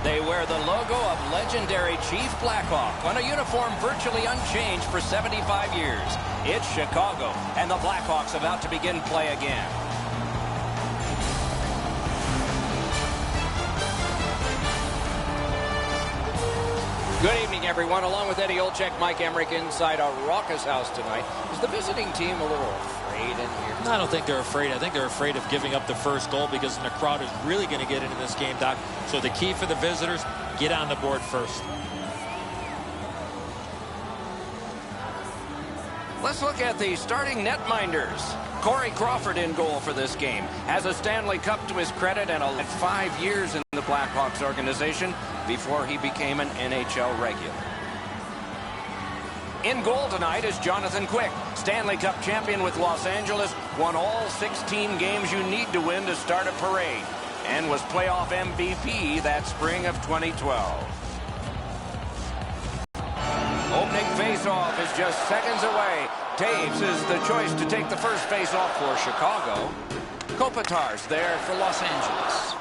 They wear the logo of legendary Chief Blackhawk on a uniform virtually unchanged for 75 years. It's Chicago, and the Blackhawks about to begin play again. Good evening, everyone. Along with Eddie Olczyk, Mike Emmerich inside a raucous house tonight. Is the visiting team a little afraid in here? I don't think they're afraid. I think they're afraid of giving up the first goal because the crowd is really going to get into this game, Doc. So the key for the visitors, get on the board first. Let's look at the starting netminders. Corey Crawford in goal for this game. Has a Stanley Cup to his credit and 5 years in the Blackhawks organization before he became an NHL regular. In goal tonight is Jonathan Quick, Stanley Cup champion with Los Angeles, won all 16 games you need to win to start a parade, and was playoff MVP that spring of 2012. Opening faceoff is just seconds away. Taves is the choice to take the first faceoff for Chicago. Kopitar's there for Los Angeles.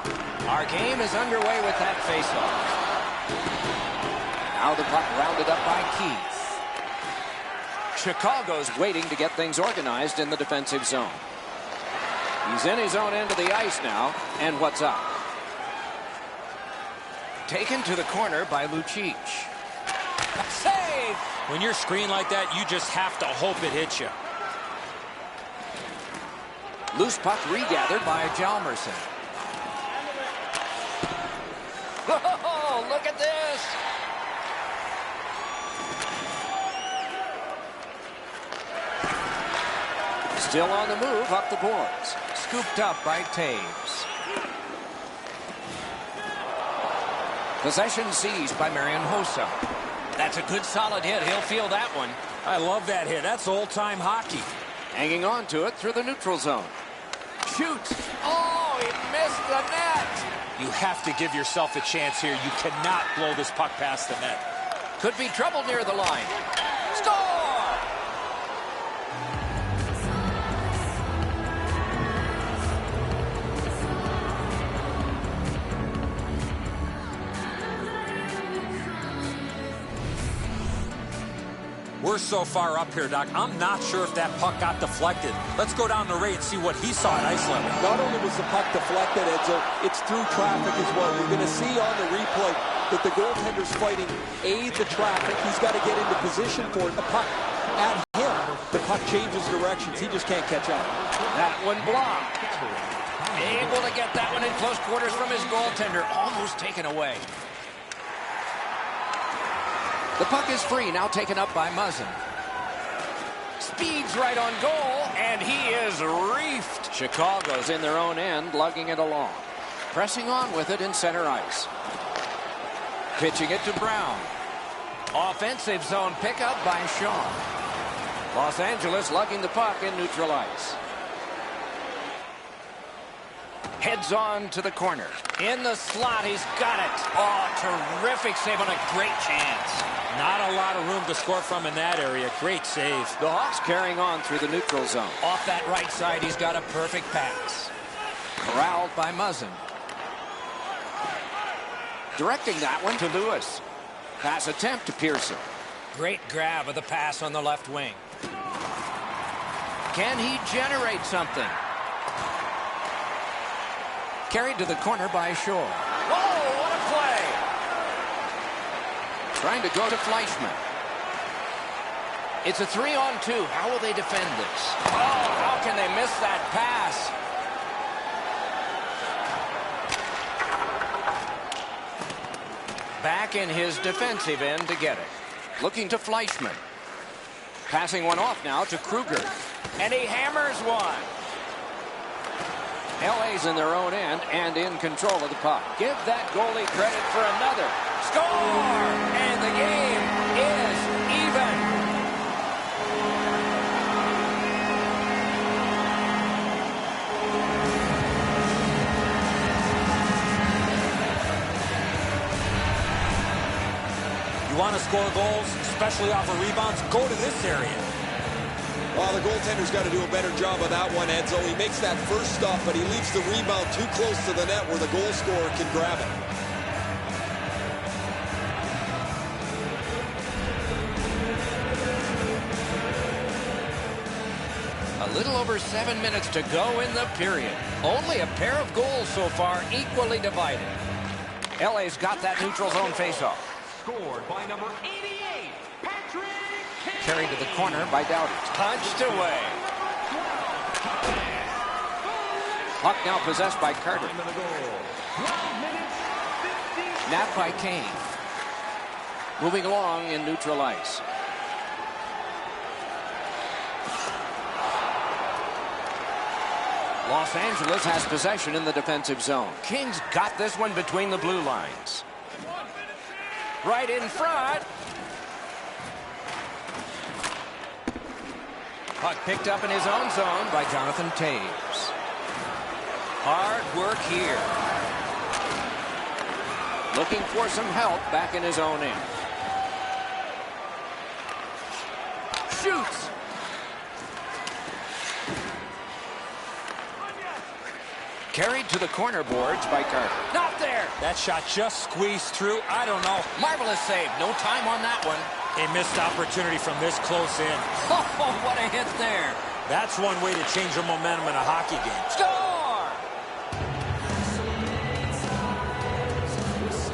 Our game is underway with that faceoff. Now the puck rounded up by Keith. Chicago's waiting to get things organized in the defensive zone. He's in his own end of the ice now, and what's up? Taken to the corner by Lucic. Save! When you're screened like that, you just have to hope it hits you. Loose puck regathered by Hjalmarsson. Oh, look at this! Still on the move up the boards. Scooped up by Taves. Possession seized by Marian Hossa. That's a good solid hit. He'll feel that one. I love that hit. That's old-time hockey. Hanging on to it through the neutral zone. Shoots. Oh, he missed the net. You have to give yourself a chance here. You cannot blow this puck past the net. Could be trouble near the line. Score! We're so far up here, Doc. I'm not sure if that puck got deflected. Let's go down the Ray and see what he saw at ice level. Not only was the puck deflected, Edzo, it's through traffic as well. You're going to see on the replay that the goaltender's fighting the traffic. He's got to get into position for it. The puck at him. The puck changes directions. He just can't catch up. That one blocked. Able to get that one in close quarters from his goaltender. Almost taken away. The puck is free, now taken up by Muzzin. Speeds right on goal, and he is reefed. Chicago's in their own end, lugging it along. Pressing on with it in center ice. Pitching it to Brown. Offensive zone pickup by Shaw. Los Angeles lugging the puck in neutral ice. Heads on to the corner. In the slot, he's got it. Oh, terrific save on a great chance. Not a lot of room to score from in that area. Great save. The Hawks carrying on through the neutral zone. Off that right side, he's got a perfect pass. Corralled by Muzzin. Directing that one to Lewis. Pass attempt to Pearson. Great grab of the pass on the left wing. Can he generate something? Carried to the corner by Shaw. Whoa, what a play! Trying to go to Fleischmann. It's a 3-on-2. How will they defend this? Oh, how can they miss that pass? Back in his defensive end to get it. Looking to Fleischmann. Passing one off now to Kruger. And he hammers one. LA's in their own end and in control of the puck. Give that goalie credit for another. Score! And the game is even. You want to score goals, especially off of rebounds, go to this area. Well, the goaltender's got to do a better job of that one, Edzo. He makes that first stop, but he leaves the rebound too close to the net where the goal scorer can grab it. A little over 7 minutes to go in the period. Only a pair of goals so far, equally divided. LA's got that neutral zone faceoff. Scored by number 88, Patrick. Carried to the corner by Doughty. Punched away. Puck now possessed by Carter. Napped by Kane. Moving along in neutral ice. Los Angeles has possession in the defensive zone. Kings got this one between the blue lines. Right in front. Puck picked up in his own zone by Jonathan Taves. Hard work here. Looking for some help back in his own end. Shoots. Carried to the corner boards by Carter. Not there. That shot just squeezed through. I don't know. Marvelous save. No time on that one. A missed opportunity from this close in. Oh, what a hit there. That's one way to change your momentum in a hockey game. Score!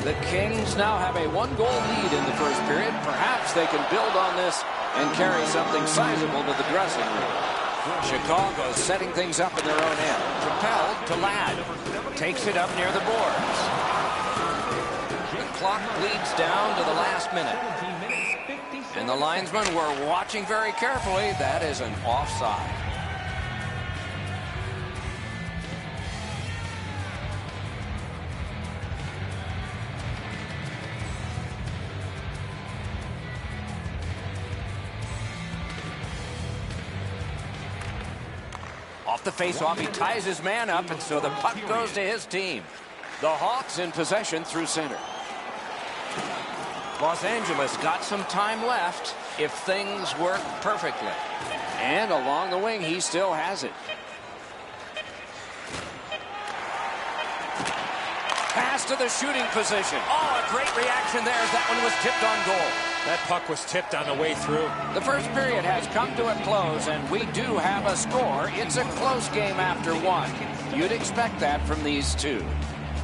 The Kings now have a 1-goal lead in the first period. Perhaps they can build on this and carry something sizable to the dressing room. Chicago setting things up in their own end. Propelled to Ladd. Takes it up near the boards. The clock bleeds down to the last minute. And the linesmen were watching very carefully. That is an offside. Off the faceoff, he ties his man up, and so the puck goes to his team. The Hawks in possession through center. Los Angeles got some time left if things work perfectly. And along the wing, he still has it. Pass to the shooting position. Oh, a great reaction there as that one was tipped on goal. That puck was tipped on the way through. The first period has come to a close, and we do have a score. It's a close game after one. You'd expect that from these two.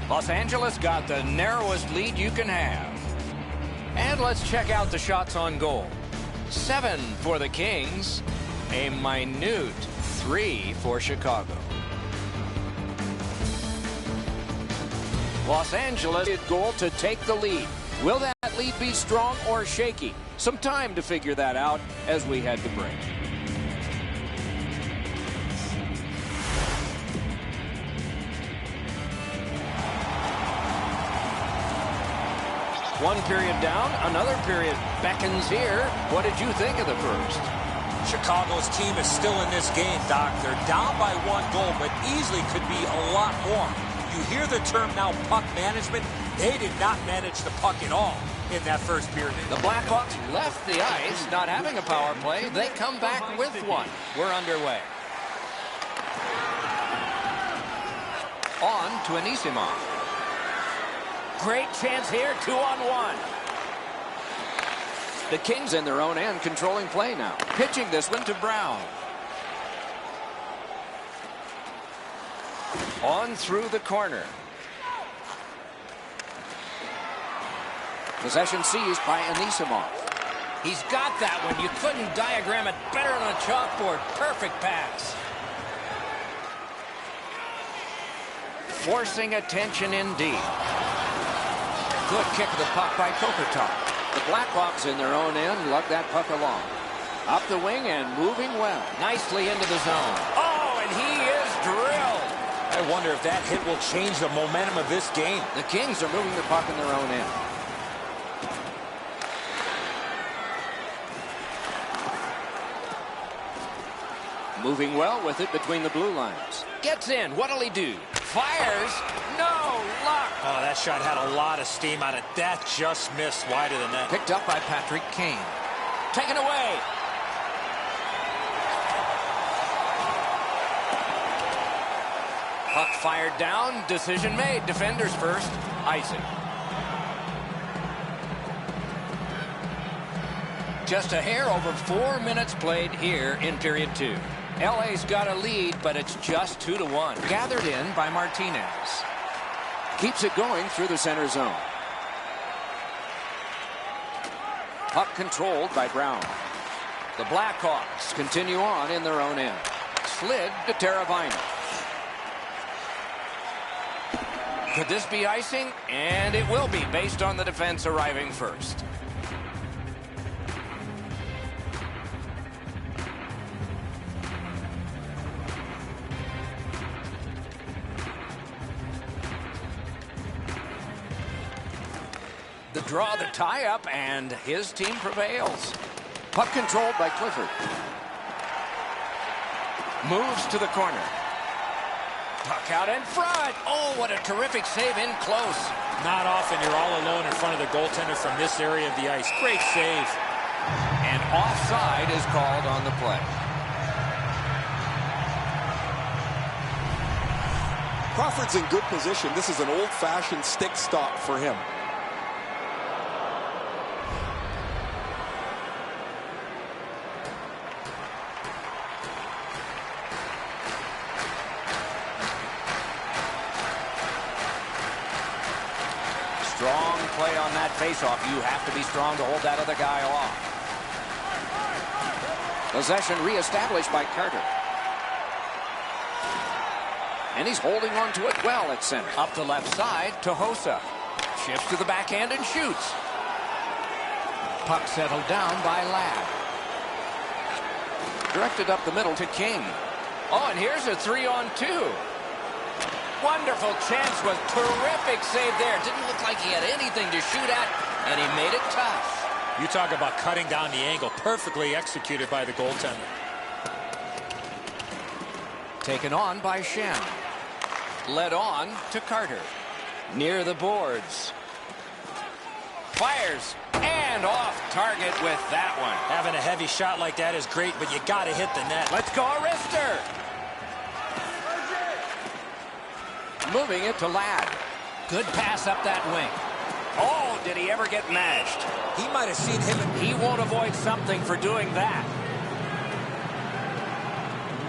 Los Angeles got the narrowest lead you can have. And let's check out the shots on goal. 7 for the Kings. A minute 3 for Chicago. Los Angeles goal to take the lead. Will that lead be strong or shaky? Some time to figure that out as we head to break. One period down, another period beckons here. What did you think of the first? Chicago's team is still in this game, Doc. They're down by 1 goal, but easily could be a lot more. You hear the term now, puck management. They did not manage the puck at all in that first period. The Blackhawks left the ice, not having a power play. They come back with one. We're underway. On to Anisimov. Great chance here, 2-on-1. The Kings in their own end, controlling play now. Pitching this one to Brown. On through the corner. Possession seized by Anisimov. He's got that one. You couldn't diagram it better on a chalkboard. Perfect pass. Forcing attention indeed. Good kick of the puck by Kopitar. The Blackhawks in their own end lug that puck along. Up the wing and moving well. Nicely into the zone. Oh, and he is drilled. I wonder if that hit will change the momentum of this game. The Kings are moving the puck in their own end. Moving well with it between the blue lines. Gets in. What'll he do? Fires. No luck. Oh, that shot had a lot of steam on it. That just missed wide of the net. Picked up by Patrick Kane. Taken away. Puck fired down. Decision made. Defenders first. Icing. Just a hair over 4 minutes played here in period 2. LA's got a lead, but it's just 2-1. Gathered in by Martinez. Keeps it going through the center zone. Puck controlled by Brown. The Blackhawks continue on in their own end. Slid to Teravainen. Could this be icing? And it will be, based on the defense arriving first. The draw, the tie-up, and his team prevails. Puck controlled by Clifford. Moves to the corner. Puck out in front. Oh, what a terrific save in close. Not often you're all alone in front of the goaltender from this area of the ice. Great save. And offside is called on the play. Crawford's in good position. This is an old-fashioned stick stop for him. Strong play on that faceoff. You have to be strong to hold that other guy off. Possession reestablished by Carter. And he's holding on to it well at center. Up the left side to Hossa. Shifts to the backhand and shoots. Puck settled down by Ladd. Directed up the middle to King. Oh, and here's a 3-on-2. Wonderful chance with terrific save there. Didn't look like he had anything to shoot at, and he made it tough. You talk about cutting down the angle. Perfectly executed by the goaltender. Taken on by Shem. Led on to Carter. Near the boards. Fires. And off target with that one. Having a heavy shot like that is great, but you got to hit the net. Let's go, Arister. Moving it to Ladd. Good pass up that wing. Oh, did he ever get mashed? He might have seen him. He won't avoid something for doing that.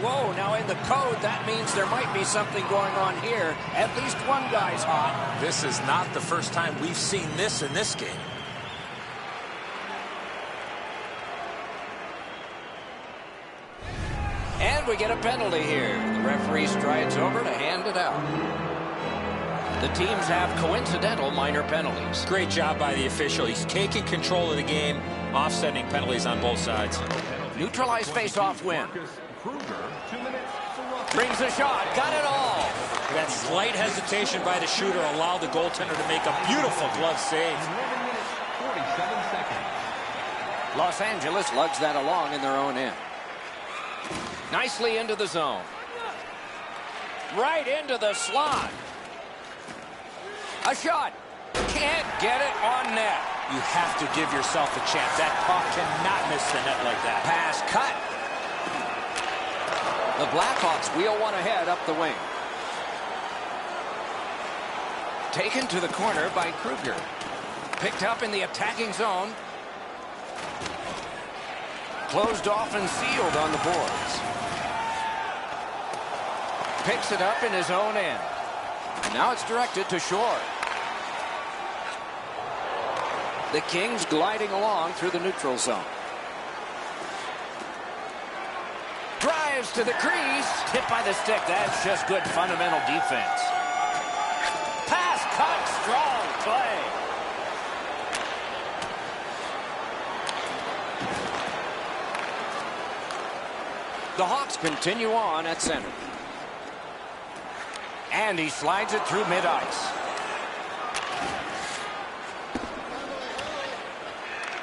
Whoa, now in the code, that means there might be something going on here. At least one guy's hot. This is not the first time we've seen this in this game. And And we get a penalty here. The referee strides over to hand it out. The teams have coincidental minor penalties. Great job by the official. He's taking control of the game, offsetting penalties on both sides. Neutralized face-off win. Brings a shot. Got it all. That slight hesitation by the shooter allowed the goaltender to make a beautiful glove save. 47 seconds. Los Angeles lugs that along in their own end. Nicely into the zone. Right into the slot. A shot. Can't get it on net. You have to give yourself a chance. That puck cannot miss the net like that. Pass cut. The Blackhawks wheel one ahead up the wing. Taken to the corner by Kruger. Picked up in the attacking zone. Closed off and sealed on the boards. Picks it up in his own end. And now it's directed to Shore. The Kings gliding along through the neutral zone. Drives to the crease. Hit by the stick. That's just good fundamental defense. Pass cut. Strong play. The Hawks continue on at center. And he slides it through mid-ice.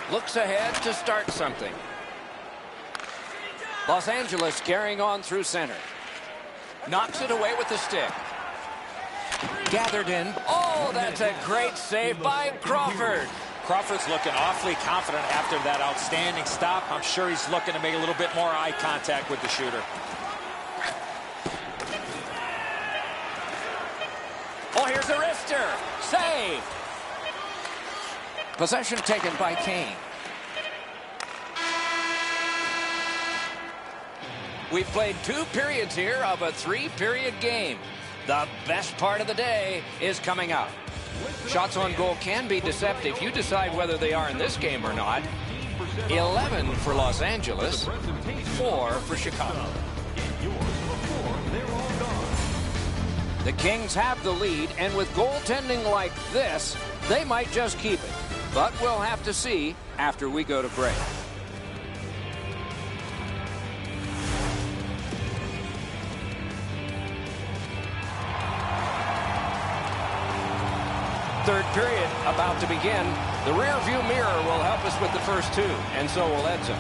Looks ahead to start something. Los Angeles carrying on through center. Knocks it away with the stick. Gathered in. Oh, that's a great save by Crawford. Crawford's looking awfully confident after that outstanding stop. I'm sure he's looking to make a little bit more eye contact with the shooter. Oh, here's a wrister. Save. Possession taken by Kane. We've played 2 periods here of a 3-period game. The best part of the day is coming up. Shots on goal can be deceptive. You decide whether they are in this game or not. 11 for Los Angeles, 4 for Chicago. The Kings have the lead, and with goaltending like this, they might just keep it. But we'll have to see after we go to break. Third period about to begin. The rear view mirror will help us with the first 2, and so will Edzo.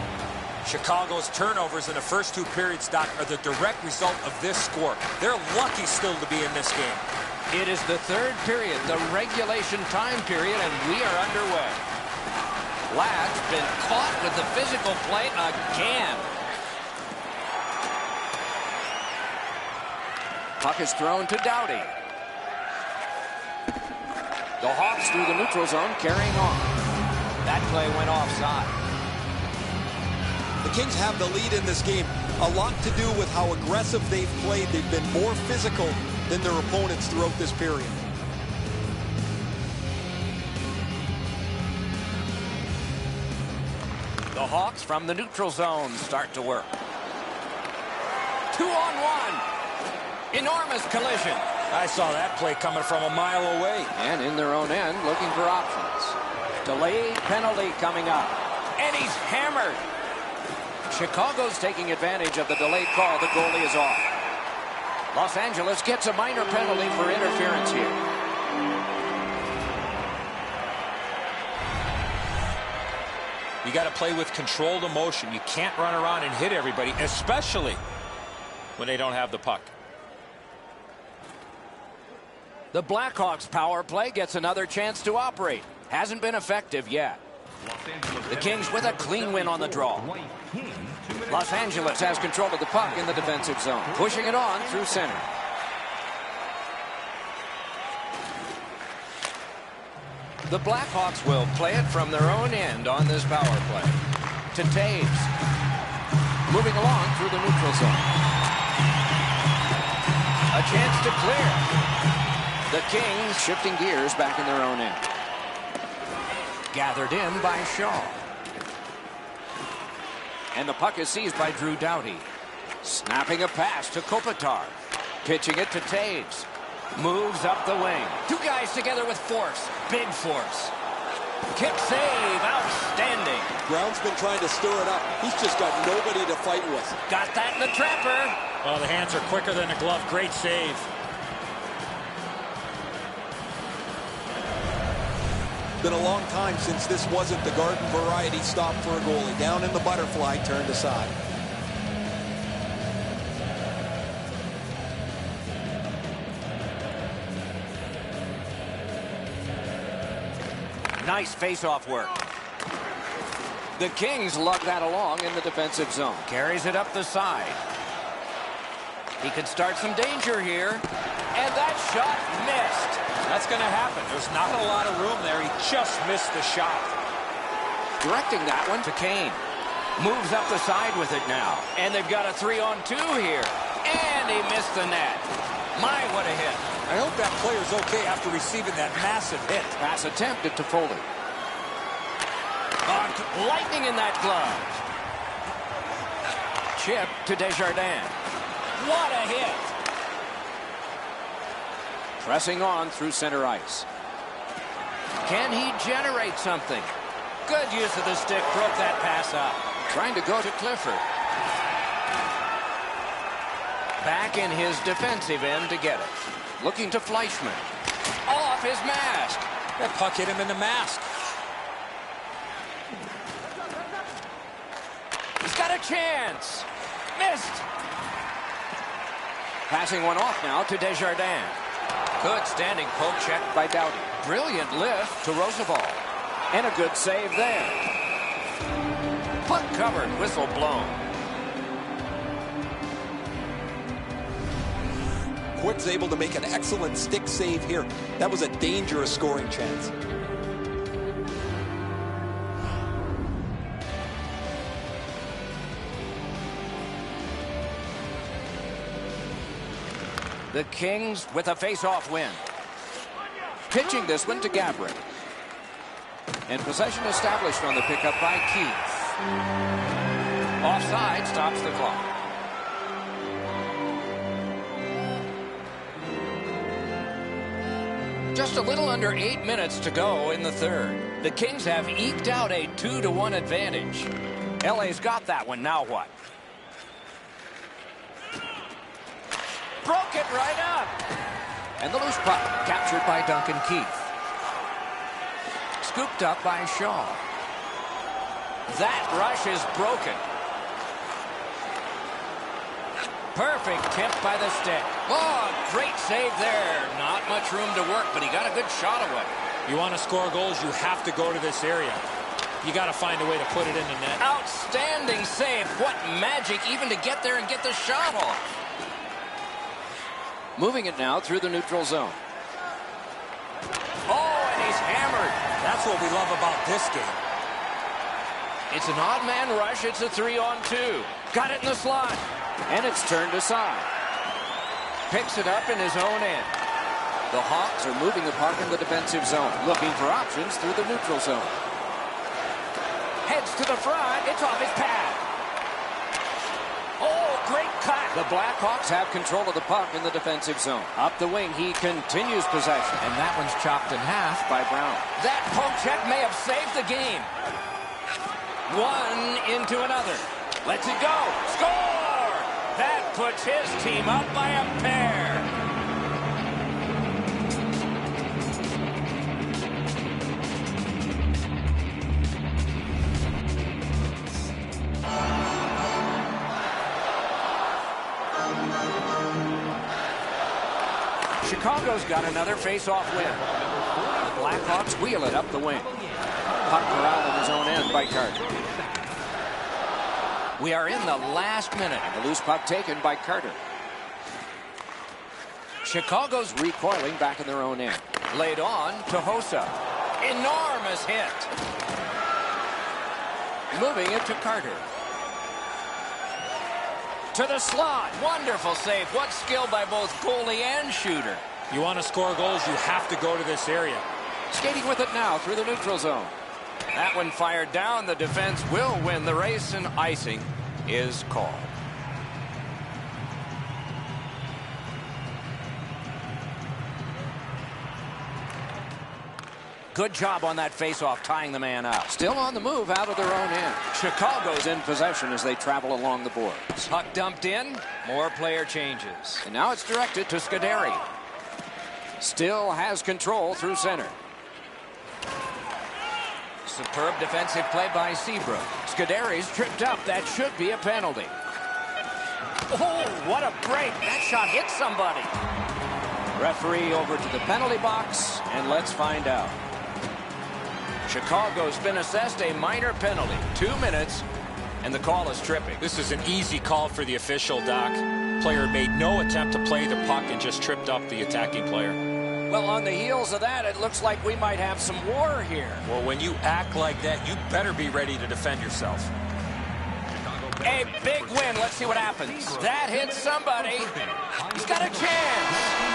Chicago's turnovers in the first 2 periods, Doc, are the direct result of this score. They're lucky still to be in this game. It is the 3rd period, the regulation time period, and we are underway. Ladd's been caught with the physical play again. Puck is thrown to Doughty. The Hawks through the neutral zone carrying on. That play went offside. The Kings have the lead in this game. A lot to do with how aggressive they've played. They've been more physical than their opponents throughout this period. The Hawks from the neutral zone start to work. 2-on-1. Enormous collision. I saw that play coming from a mile away. And in their own end, looking for options. Delayed penalty coming up. And he's hammered. Chicago's taking advantage of the delayed call. The goalie is off. Los Angeles gets a minor penalty for interference here. You got to play with controlled emotion. You can't run around and hit everybody, especially when they don't have the puck. The Blackhawks power play gets another chance to operate. Hasn't been effective yet. The Kings with a clean win on the draw. Los Angeles has control of the puck in the defensive zone. Pushing it on through center. The Blackhawks will play it from their own end on this power play. To Taves. Moving along through the neutral zone. A chance to clear. The Kings shifting gears back in their own end. Gathered in by Shaw. And the puck is seized by Drew Doughty. Snapping a pass to Kopitar. Pitching it to Taves. Moves up the wing. Two guys together with force. Big force. Kick save. Outstanding. Brown's been trying to stir it up. He's just got nobody to fight with. Got that in the trapper. Oh, the hands are quicker than a glove. Great save. Been a long time since this wasn't the garden variety stop for a goalie. Down in the butterfly, turned aside. Nice face-off work. The Kings lug that along in the defensive zone. Carries it up the side. He could start some danger here. And that shot missed. That's going to happen. There's not a lot of room there. He just missed the shot. Directing that one to Kane. Moves up the side with it now. And they've got a 3-on-2 here. And he missed the net. My, what a hit. I hope that player's okay after receiving that massive hit. Pass attempted to Foley. Lightning in that glove. Chip to Desjardins. What a hit. Pressing on through center ice. Can he generate something? Good use of the stick. Broke that pass up. Trying to go to Clifford. Back in his defensive end to get it. Looking to Fleischmann. Off his mask. That puck hit him in the mask. He's got a chance. Missed. Passing one off now to Desjardins. Good standing poke check by Doughty. Brilliant lift to Roosevelt. And a good save there. Puck covered, whistle blown. Quick's able to make an excellent stick save here. That was a dangerous scoring chance. The Kings with a face-off win. Pitching this one to Gabrick. And possession established on the pickup by Keith. Offside stops the clock. Just a little under 8 minutes to go in the third. The Kings have eked out a 2-1 advantage. LA's got that one. Now what? Broke it right up. And the loose puck captured by Duncan Keith. Scooped up by Shaw. That rush is broken. Perfect tip by the stick. Oh, great save there. Not much room to work, but he got a good shot away. You want to score goals, you have to go to this area. You got to find a way to put it in the net. Outstanding save. What magic even to get there and get the shot off. Moving it now through the neutral zone. Oh, and he's hammered. That's what we love about this game. It's an odd man rush. It's a 3-on-2. Got it in the slot. And it's turned aside. Picks it up in his own end. The Hawks are moving the puck in the defensive zone. Looking for options through the neutral zone. Heads to the front. It's off his pad. Oh, great cut. The Blackhawks have control of the puck in the defensive zone. Up the wing, he continues possession. And that one's chopped in half by Brown. That poke check may have saved the game. One into another. Lets it go. Score! That puts his team up by a pair. Chicago's got another face-off win. The Blackhawks wheel it up the wing. Puck corralled in his own end by Carter. We are in the last minute. And the loose puck taken by Carter. Chicago's recoiling back in their own end. Laid on to Hossa. Enormous hit. Moving it to Carter. To the slot. Wonderful save. What skill by both goalie and shooter. You want to score goals, you have to go to this area. Skating with it now through the neutral zone. That one fired down. The defense will win the race, and icing is called. Good job on that faceoff, tying the man up. Still on the move out of their own end. Chicago's in possession as they travel along the boards. Puck dumped in. More player changes. And now it's directed to Scuderi. Still has control through center. Superb defensive play by Seabrook. Scuderi's tripped up. That should be a penalty. Oh, what a break. That shot hit somebody. Referee over to the penalty box, and let's find out. Chicago's been assessed a minor penalty. 2 minutes, and the call is tripping. This is an easy call for the official, Doc. Player made no attempt to play the puck and just tripped up the attacking player. Well, on the heels of that, it looks like we might have some war here. Well, when you act like that, you better be ready to defend yourself. A big win. Let's see what happens. That hits somebody. He's got a chance.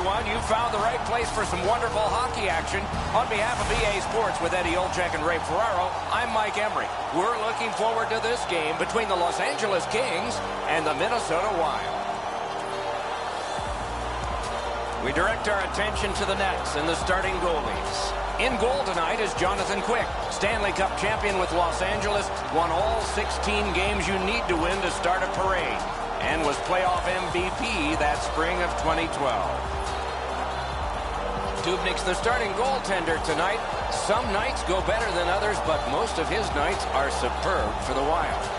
everyone. You found the right place for some wonderful hockey action. On behalf of EA Sports with Eddie Olczyk and Ray Ferraro, I'm Mike Emery. We're looking forward to this game between the Los Angeles Kings and the Minnesota Wild. We direct our attention to the Nets and the starting goalies. In goal tonight is Jonathan Quick, Stanley Cup champion with Los Angeles, won all 16 games you need to win to start a parade, and was playoff MVP that spring of 2012. Dubnyk's the starting goaltender tonight. Some nights go better than others, but most of his nights are superb for the Wild.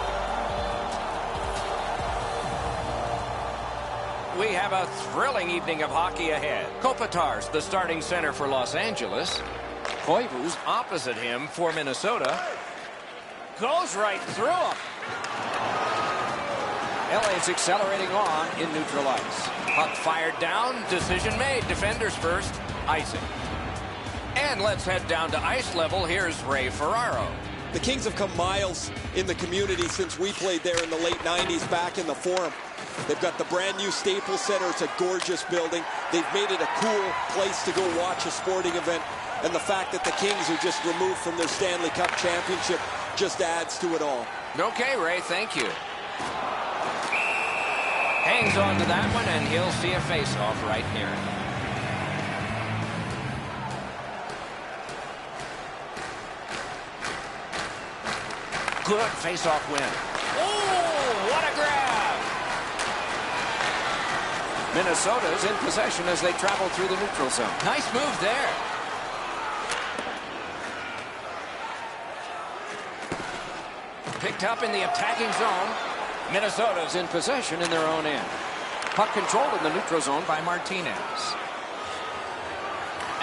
We have a thrilling evening of hockey ahead. Kopitar's the starting center for Los Angeles. Koivu's opposite him for Minnesota. Goes right through him. LA's accelerating on in neutral ice. Puck fired down, decision made. Defenders first, icing. And let's head down to ice level. Here's Ray Ferraro. The Kings have come miles in the community since we played there in the late 90s back in the Forum. They've got the brand new Staples Center. It's a gorgeous building. They've made it a cool place to go watch a sporting event. And the fact that the Kings are just removed from their Stanley Cup championship just adds to it all. Okay, Ray, thank you. Hangs on to that one, and he'll see a face-off right near him. Good face-off win. Oh, what a grab! Minnesota's in possession as they travel through the neutral zone. Nice move there. Picked up in the attacking zone. Minnesota's in possession in their own end. Puck controlled in the neutral zone by Martinez.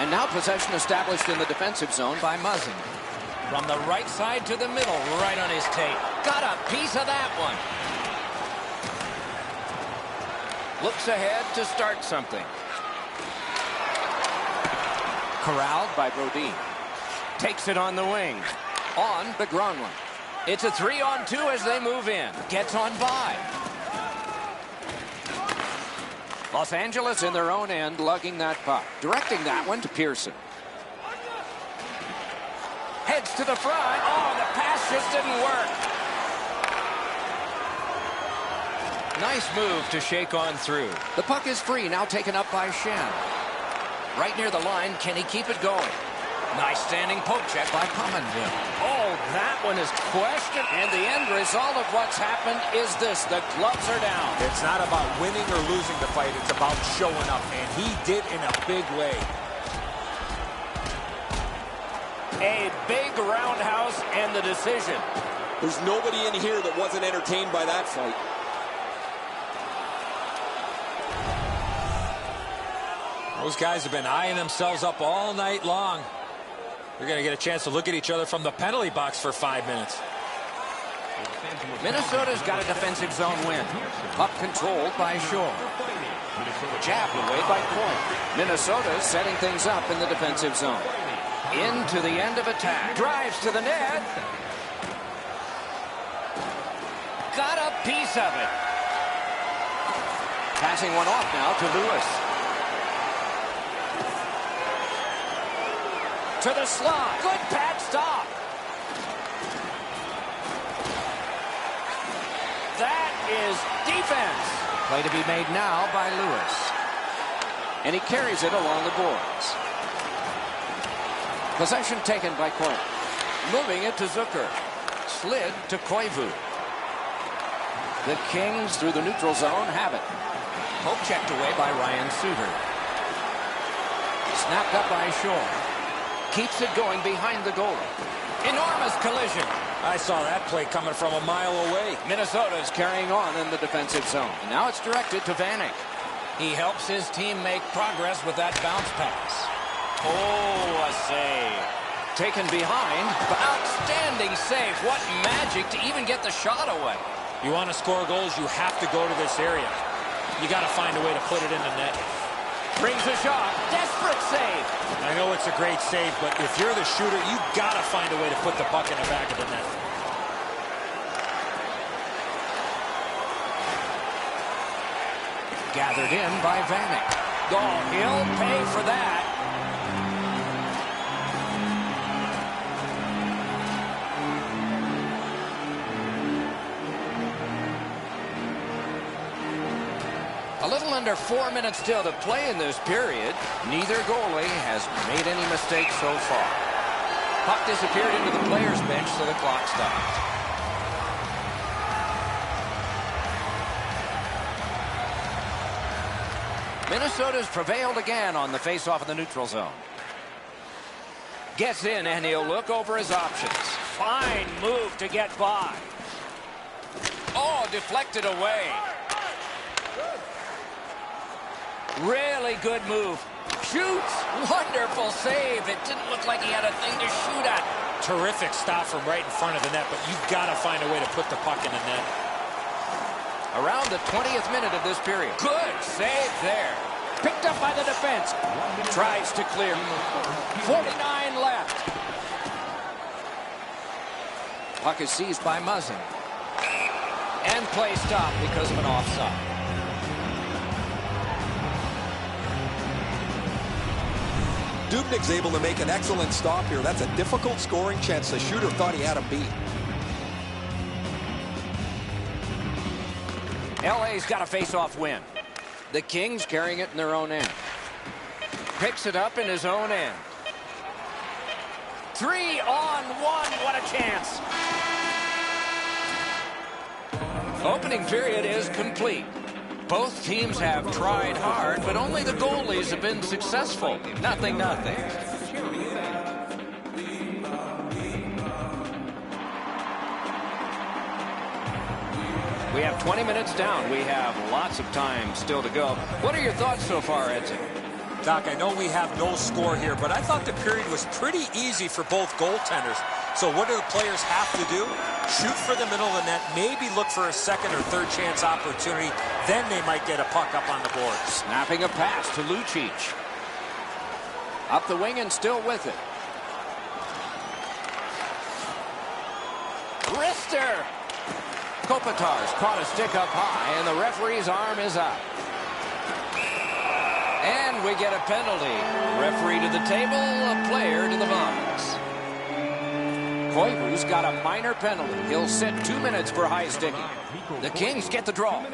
And now possession established in the defensive zone by Muzzin. From the right side to the middle, right on his tape. Got a piece of that one. Looks ahead to start something. Corralled by Brodin. Takes it on the wing. On the Gronlund. It's a 3-on-2 as they move in. Gets on by. Los Angeles in their own end, lugging that puck. Directing that one to Pearson. Heads to the front. Oh, the pass just didn't work. Nice move to shake on through. The puck is free, now taken up by Shen. Right near the line, can he keep it going? Nice standing poke check by Pominville. Oh, that one is questioned. And the end result of what's happened is this. The gloves are down. It's not about winning or losing the fight. It's about showing up. And he did in a big way. A big roundhouse and the decision. There's nobody in here that wasn't entertained by that fight. Those guys have been eyeing themselves up all night long. They're going to get a chance to look at each other from the penalty box for 5 minutes. Minnesota's got a defensive zone win. Puck controlled by Shore. Jabbed away by Point. Minnesota's setting things up in the defensive zone. Into the end of attack. Drives to the net. Got a piece of it. Passing one off now to Lewis. To the slot. Good pad stop. That is defense. Play to be made now by Lewis. And he carries it along the boards. Possession taken by Coyle. Moving it to Zucker. Slid to Koivu. The Kings through the neutral zone have it. Poke checked away by Ryan Suter. Snapped up by Shore. Keeps it going behind the goal. Enormous collision. I saw that play coming from a mile away. Minnesota's carrying on in the defensive zone. And now it's directed to Vanek. He helps his team make progress with that bounce pass. Oh, a save. Taken behind. Outstanding save. What magic to even get the shot away. You want to score goals, you have to go to this area. You got to find a way to put it in the net. Brings a shot. Desperate save. I know it's a great save, but if you're the shooter, you got to find a way to put the puck in the back of the net. Gathered in by Vanek. Oh, he'll pay for that. A little under 4 minutes still to play in this period. Neither goalie has made any mistakes so far. Puck disappeared into the players' bench, so the clock stopped. Minnesota's prevailed again on the face-off in the neutral zone. Gets in, and he'll look over his options. Fine move to get by. Oh, deflected away. Really good move. Shoots. Wonderful save. It didn't look like he had a thing to shoot at. Terrific stop from right in front of the net, but you've got to find a way to put the puck in the net. Around the 20th minute of this period. Good save there. Picked up by the defense. Tries to clear. 49 left. Puck is seized by Muzzin. And play stopped because of an offside. Dubnyk's able to make an excellent stop here. That's a difficult scoring chance. The shooter thought he had him beat. LA's got a face-off win. The Kings carrying it in their own end. Picks it up in his own end. 3-on-1. What a chance. Opening period is complete. Both teams have tried hard, but only the goalies have been successful. 0-0. We have 20 minutes down. We have lots of time still to go. What are your thoughts so far, Edson? Doc, I know we have no score here, but I thought the period was pretty easy for both goaltenders. So what do the players have to do? Shoot for the middle of the net, maybe look for a second or third chance opportunity. Then they might get a puck up on the board. Snapping a pass to Lucic. Up the wing and still with it. Wrister. Kopitar's caught a stick up high, and the referee's arm is up. And we get a penalty. Referee to the table, a player to the box. Koivu's got a minor penalty. He'll sit 2 minutes for high sticking. The Kings get the draw.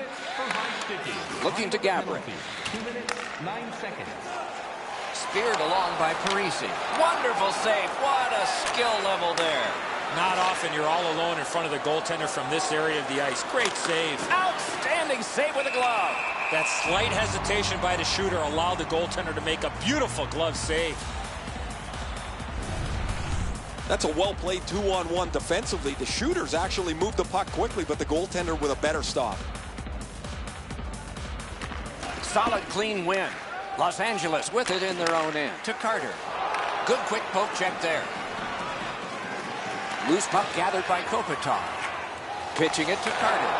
Looking to Gabrick. 2 minutes, 9 seconds. Speared along by Parisi. Wonderful save. What a skill level there. Not often you're all alone in front of the goaltender from this area of the ice. Great save. Outstanding save with a glove. That slight hesitation by the shooter allowed the goaltender to make a beautiful glove save. That's a well-played 2-on-1 defensively. The shooters actually moved the puck quickly, but the goaltender with a better stop. Solid, clean win. Los Angeles with it in their own end. To Carter. Good quick poke check there. Loose puck gathered by Kopitar. Pitching it to Carter.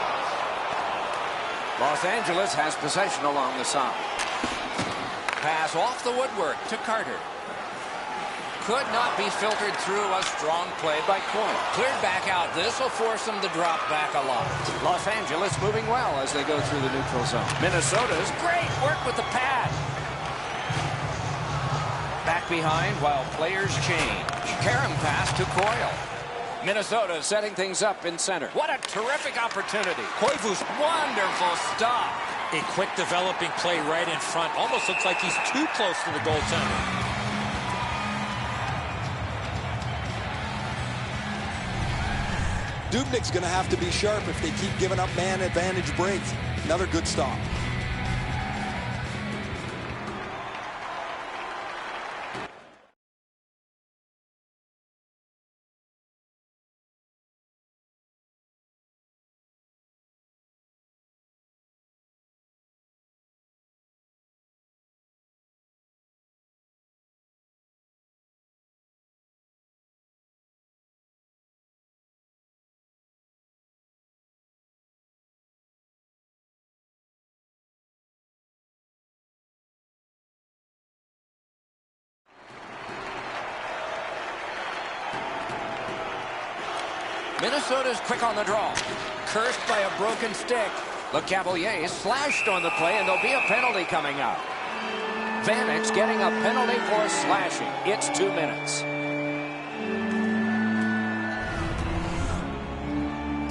Los Angeles has possession along the side. Pass off the woodwork to Carter. Could not be filtered through. A strong play by Coyne. Cleared back out. This will force them to drop back a lot. Los Angeles moving well as they go through the neutral zone. Minnesota's great work with the pad. Back behind while players change. Karam pass to Coyle. Minnesota setting things up in center. What a terrific opportunity. Koivu's wonderful stop. A quick developing play right in front. Almost looks like he's too close to the goaltender. Dubnyk's going to have to be sharp if they keep giving up man advantage breaks. Another good stop. Minnesota's quick on the draw. Cursed by a broken stick. Le Cavalier slashed on the play, and there'll be a penalty coming up. Vanek's getting a penalty for slashing. It's 2 minutes.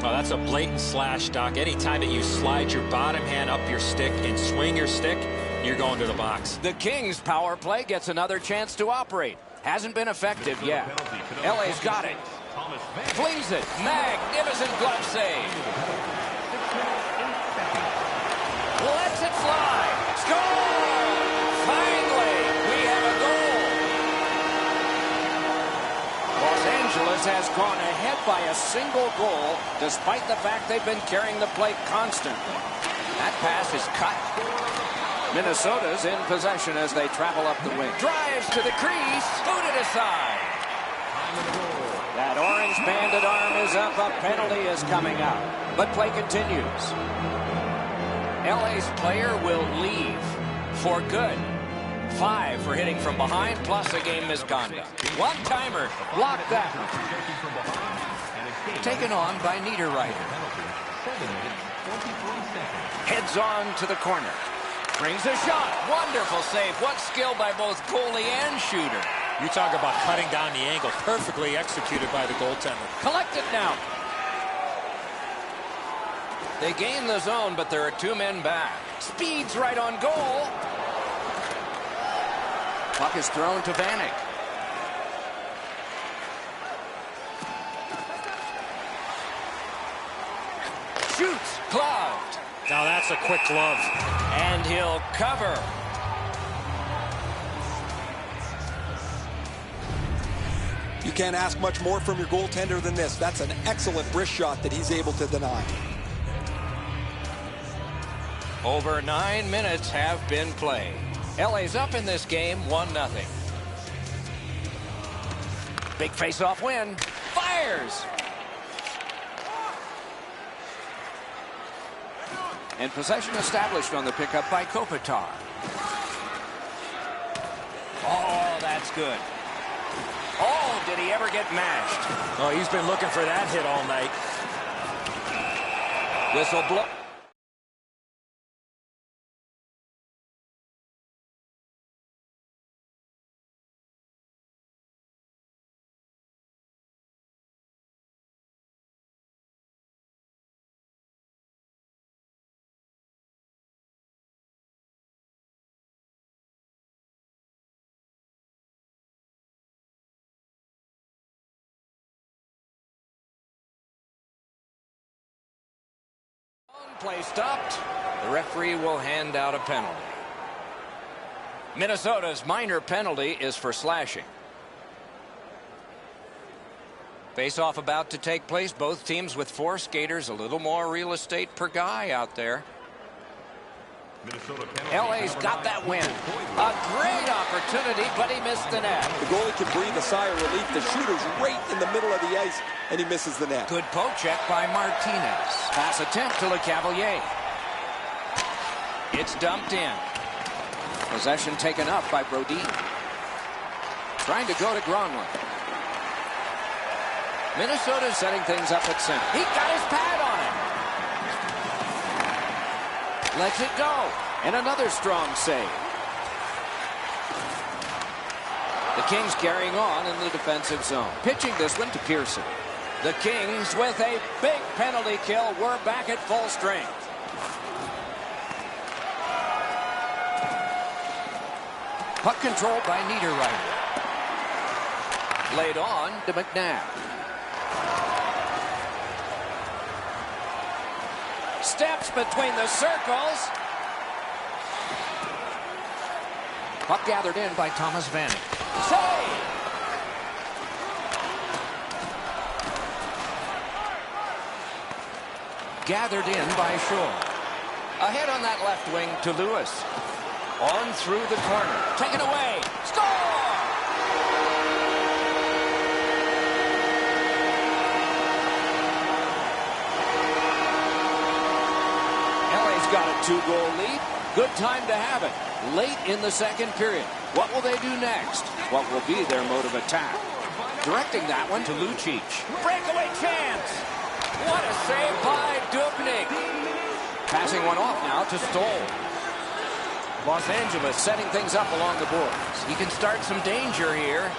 Well, that's a blatant slash, Doc. Anytime that you slide your bottom hand up your stick and swing your stick, you're going to the box. The Kings' power play gets another chance to operate. Hasn't been effective yet. LA's got it. Flings it. Magnificent glove save. Lets it fly. Score! Finally, we have a goal. Los Angeles has gone ahead by a single goal, despite the fact they've been carrying the play constantly. That pass is cut. Minnesota's in possession as they travel up the wing. Drives to the crease. Booted aside. That orange banded arm is up. A penalty is coming out. But play continues. LA's player will leave for good. 5 for hitting from behind, plus a game misconduct. One-timer. Blocked that one. Taken on by Niederreiter. Heads on to the corner. Brings a shot. Wonderful save. What skill by both goalie and shooter. You talk about cutting down the angle. Perfectly executed by the goaltender. Collected now. They gain the zone, but there are 2 men back. Speed's right on goal. Puck is thrown to Vanek. Shoots. Gloved. Now that's a quick glove. And he'll cover. You can't ask much more from your goaltender than this. That's an excellent wrist shot that he's able to deny. Over 9 minutes have been played. LA's up in this game 1-0. Big face-off win. Fires. And possession established on the pickup by Kopitar. Oh, that's good. Oh, did he ever get mashed? Oh, he's been looking for that hit all night. Whistle blow. Play stopped. The referee will hand out a penalty. Minnesota's minor penalty is for slashing. Face-off about to take place. Both teams with 4 skaters. A little more real estate per guy out there. LA's got that win. A great opportunity, but he missed the net. The goalie can breathe a sigh of relief. The shooter's right in the middle of the ice, and he misses the net. Good poke check by Martinez. Pass attempt to LeCavalier. It's dumped in. Possession taken up by Brodin. Trying to go to Gronlund. Minnesota setting things up at center. He got his pad on it. Lets it go. And another strong save. The Kings carrying on in the defensive zone. Pitching this one to Pearson. The Kings with a big penalty kill. We're back at full strength. Puck controlled by Niederreiter. Laid on to McNabb. Steps between the circles. Puck gathered in by Thomas Vanek. Save! Gathered in by Shore. Ahead on that left wing to Lewis. On through the corner. Taken away. Score! LA's got a 2-goal lead. Good time to have it. Late in the second period. What will they do next? What will be their mode of attack? Directing that one to Lucic. Breakaway chance! What a save by Dubnyk. Passing one off now to Stoll. Los Angeles setting things up along the boards. He can start some danger here.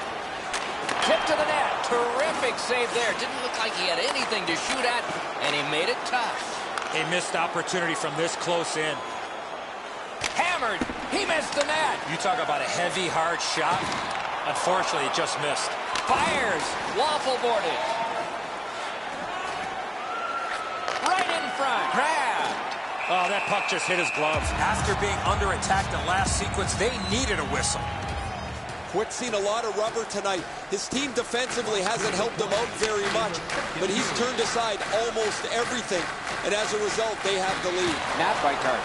Tip to the net. Terrific save there. Didn't look like he had anything to shoot at, and he made it tough. A missed opportunity from this close in. Hammered. He missed the net. You talk about a heavy, hard shot. Unfortunately, it just missed. Fires. Waffle boarded. Right in front. Grabbed. Oh, that puck just hit his glove. After being under attack the last sequence, they needed a whistle. Quick's seen a lot of rubber tonight. His team defensively hasn't helped him out very much, but he's turned aside almost everything, and as a result, they have the lead. Nap by Carter.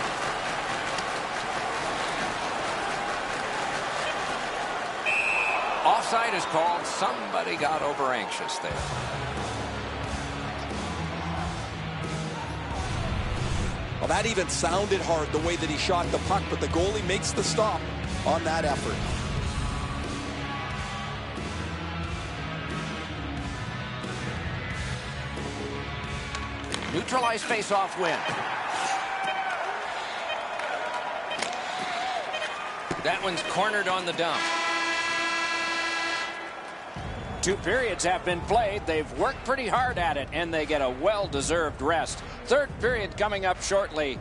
Offside is called. Somebody got over anxious there. Well, that even sounded hard, the way that he shot the puck, but the goalie makes the stop on that effort. Neutralized face-off win. That one's cornered on the dump. 2 periods have been played. They've worked pretty hard at it, and they get a well-deserved rest. 3rd period coming up shortly.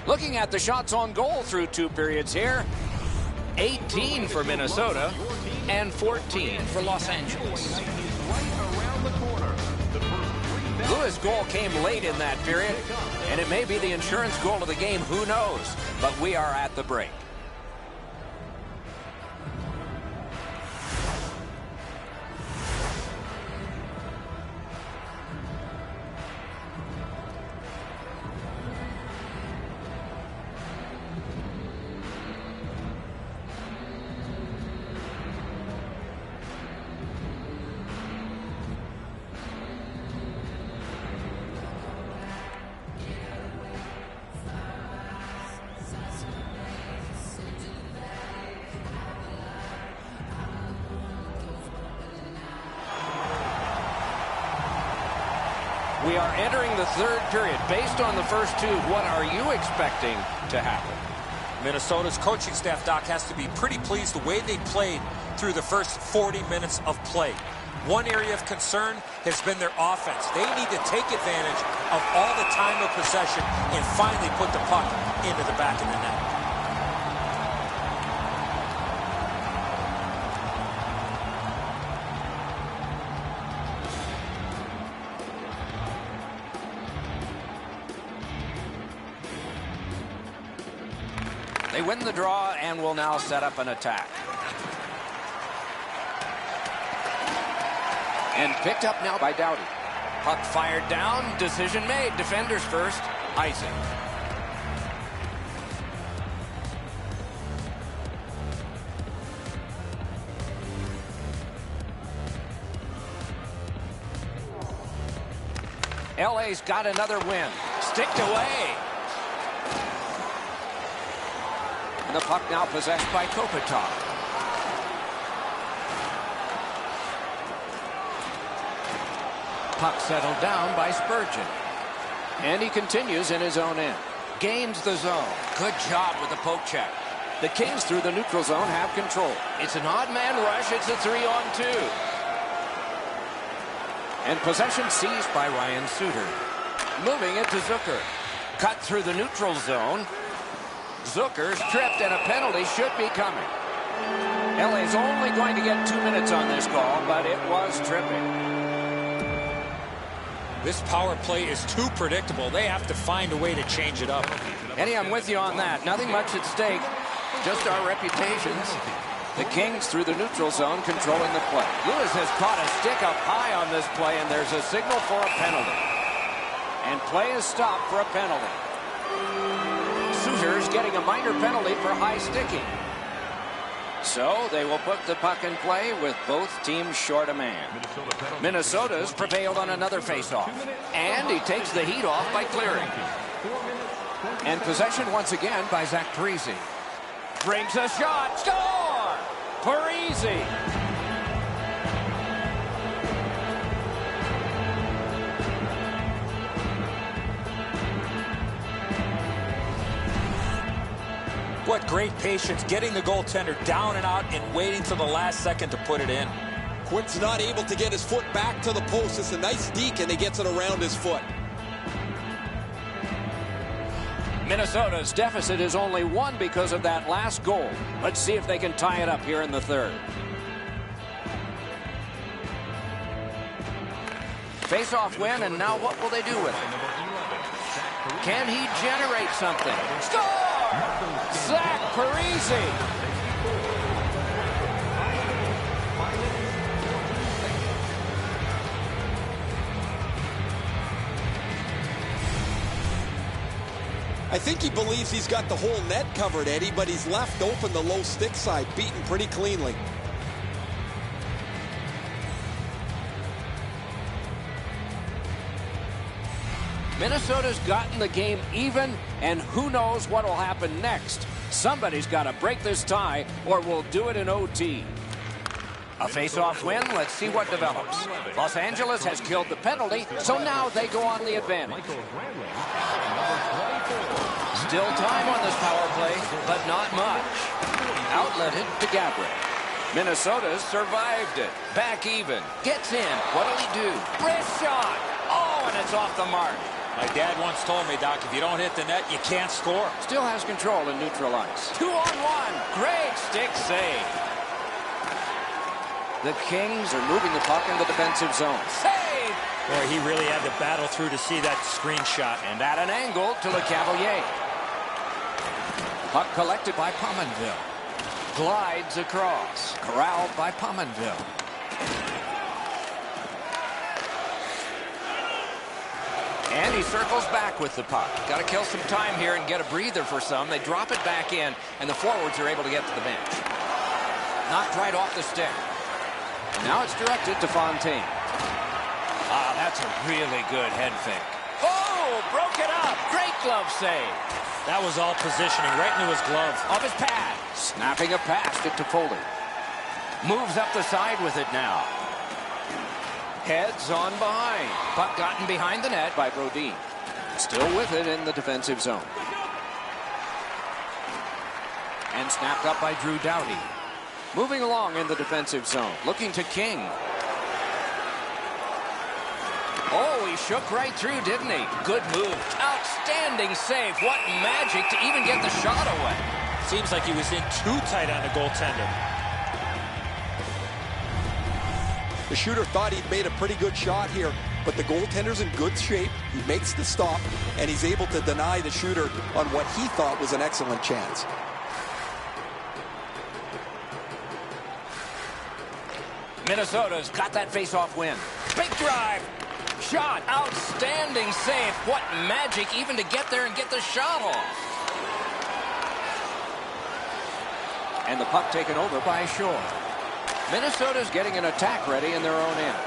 Looking at the shots on goal through 2 periods here. 18 for Minnesota and 14 for Los Angeles. Lewis' goal came late in that period, and it may be the insurance goal of the game. Who knows? But we are at the break. We are entering the 3rd period. Based on the first 2, what are you expecting to happen? Minnesota's coaching staff, Doc, has to be pretty pleased the way they played through the first 40 minutes of play. One area of concern has been their offense. They need to take advantage of all the time of possession and finally put the puck into the back of the net. They win the draw and will now set up an attack. And picked up now by Doughty. Puck fired down. Decision made. Defenders first. Icing. LA's got another win. Sticked away. And the puck now possessed by Kopitar. Puck settled down by Spurgeon. And he continues in his own end. Gains the zone. Good job with the poke check. The Kings through the neutral zone have control. It's an odd man rush. It's a 3-on-2. And possession seized by Ryan Suter. Moving it to Zucker. Cut through the neutral zone. Zucker's tripped, and a penalty should be coming. LA's only going to get 2 minutes on this call, but it was tripping. This power play is too predictable. They have to find a way to change it up. Eddie, I'm with you on that. Nothing much at stake, just our reputations. The Kings through the neutral zone controlling the play. Lewis has caught a stick up high on this play, and there's a signal for a penalty. And play is stopped for a penalty. Suter's getting a minor penalty for high sticking. So they will put the puck in play with both teams short a man. Minnesota's prevailed on another faceoff. And he takes the heat off by clearing. And possession once again by Zach Parise. Brings a shot. Score! Parise. What great patience, getting the goaltender down and out and waiting till the last second to put it in. Quinn's not able to get his foot back to the post. It's a nice deke, and he gets it around his foot. Minnesota's deficit is only 1 because of that last goal. Let's see if they can tie it up here in the third. Face-off win, and now what will they do with it? Can he generate something? Score! Zach Parise! I think he believes he's got the whole net covered, Eddie, but he's left open the low stick side, beaten pretty cleanly. Minnesota's gotten the game even, and who knows what will happen next. Somebody's got to break this tie, or we'll do it in OT. A face-off win. Let's see what develops. Los Angeles has killed the penalty, so now they go on the advantage. Still time on this power play, but not much. Outletted to Gabriel. Minnesota's survived it. Back even. Gets in. What'll he do? Wrist shot. Oh, and it's off the mark. My dad once told me, Doc, if you don't hit the net, you can't score. Still has control in neutral ice. 2-on-1. Great stick save. The Kings are moving the puck in the defensive zone. Save! Boy, he really had to battle through to see that screenshot. And at an angle to Le Cavalier. Puck collected by Pominville. Glides across. Corralled by Pominville. And he circles back with the puck. Got to kill some time here and get a breather for some. They drop it back in, and the forwards are able to get to the bench. Knocked right off the stick. Now it's directed to Fontaine. Ah, that's a really good head fake. Oh, broke it up. Great glove save. That was all positioning right into his glove. Off his pad. Snapping a pass to Toffoli. Moves up the side with it now. Heads on behind. Puck gotten behind the net by Brodin. Still with it in the defensive zone. And snapped up by Drew Doughty. Moving along in the defensive zone. Looking to King. Oh, he shook right through, didn't he? Good move. Outstanding save. What magic to even get the shot away. Seems like he was in too tight on the goaltender. The shooter thought he'd made a pretty good shot here, but the goaltender's in good shape. He makes the stop, and he's able to deny the shooter on what he thought was an excellent chance. Minnesota's got that face-off win. Big drive. Shot. Outstanding save. What magic even to get there and get the shot off. And the puck taken over by Shore. Minnesota's getting an attack ready in their own end.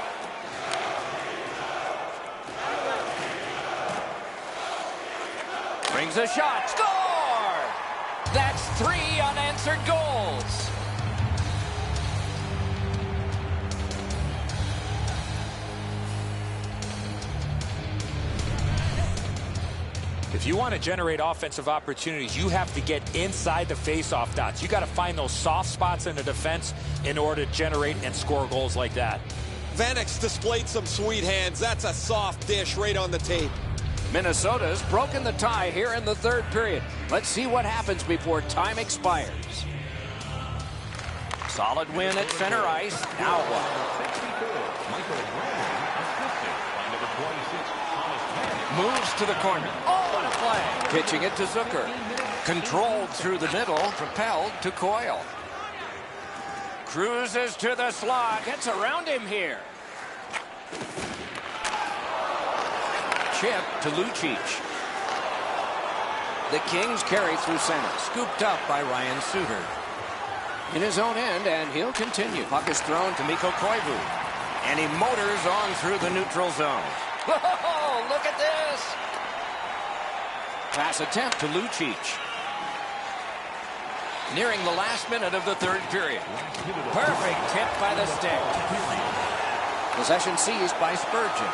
Brings a shot. Score! That's 3 unanswered goals. If you want to generate offensive opportunities, you have to get inside the face-off dots. You got to find those soft spots in the defense in order to generate and score goals like that. Vanek's displayed some sweet hands. That's a soft dish right on the tape. Minnesota's broken the tie here in the third period. Let's see what happens before time expires. Solid win at center ice. Now what? Moves to the corner. Oh, what a play. Pitching it to Zucker. Controlled through the middle. Propelled to Coyle. Cruises to the slot. Gets around him here. Chip to Lucic. The Kings carry through center. Scooped up by Ryan Suter. In his own end, and he'll continue. Puck is thrown to Mikko Koivu. And he motors on through the neutral zone. Whoa, look at this! Pass attempt to Lucic. Nearing the last minute of the third period. Perfect tip by the stick. Possession seized by Spurgeon.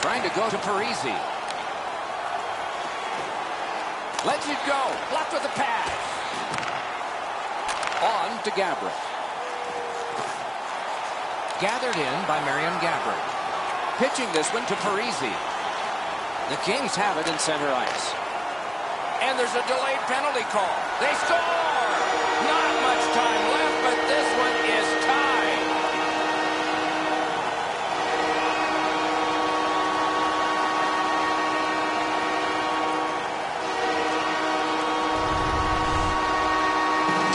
Trying to go to Parise. Lets it go. Blocked with the pass. On to Gabriel. Gathered in by Marion Gabbard. Pitching this one to Parisi. The Kings have it in center ice. And there's a delayed penalty call. They score! Not much time left, but this one is tied.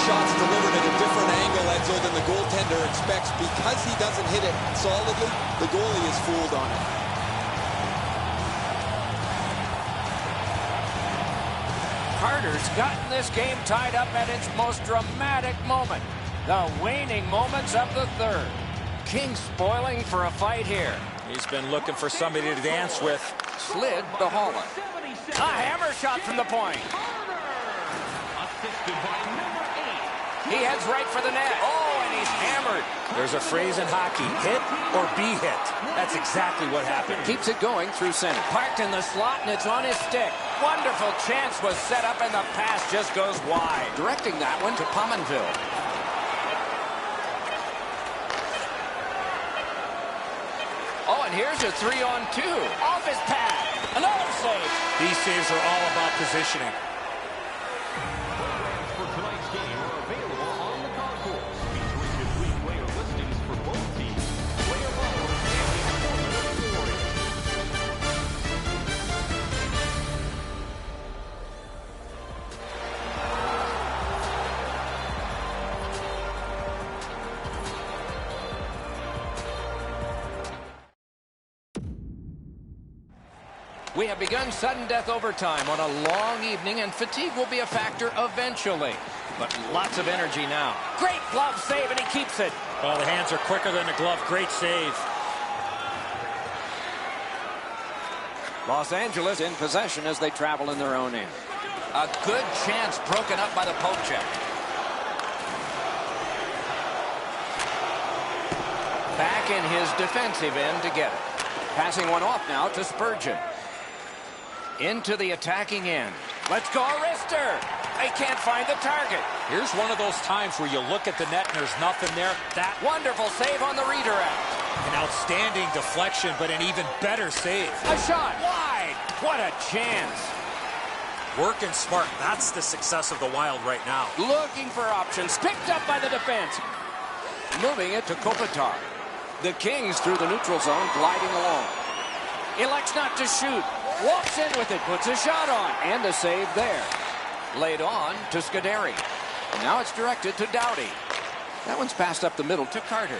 Shots delivered at a different angle, Edzo, than the goaltender expects. Because he doesn't hit it solidly, the goalie is fooled on it. Carter's gotten this game tied up at its most dramatic moment. The waning moments of the third. King spoiling for a fight here. He's been looking for somebody to dance with. Slid to Holland. A hammer shot from the point. Assisted by number 8. He heads right for the net. Oh, and he's hammered. There's a phrase in hockey, hit or be hit. That's exactly what happened. Keeps it going through center. Parked in the slot, and it's on his stick. Wonderful chance was set up, and the pass just goes wide. Directing that one to Pominville. Oh, and here's a 3-on-2. Off his pad. Another save. These saves are all about positioning. Programs for tonight's game are available on the concourse, featuring complete player listings for both teams, player followers, and informative stories. We have begun sudden death overtime on a long evening, and fatigue will be a factor eventually. But lots of energy now. Great glove save, and he keeps it. Well, the hands are quicker than the glove. Great save. Los Angeles in possession as they travel in their own end. A good chance broken up by the poke check. Back in his defensive end to get it. Passing one off now to Spurgeon. Into the attacking end. Let's go, Arister. They can't find the target. Here's one of those times where you look at the net and there's nothing there. That Wonderful save on the redirect. an outstanding deflection, but an even better save. A shot wide. What a chance. Working smart. That's the success of the Wild right now. Looking for options. Picked up by the defense. Moving it to Kopitar. The Kings through the neutral zone, gliding along. Elects not to shoot. Walks in with it. Puts a shot on. And a save there. Laid on to Scuderi. Now it's directed to Doughty. That one's passed up the middle to Carter.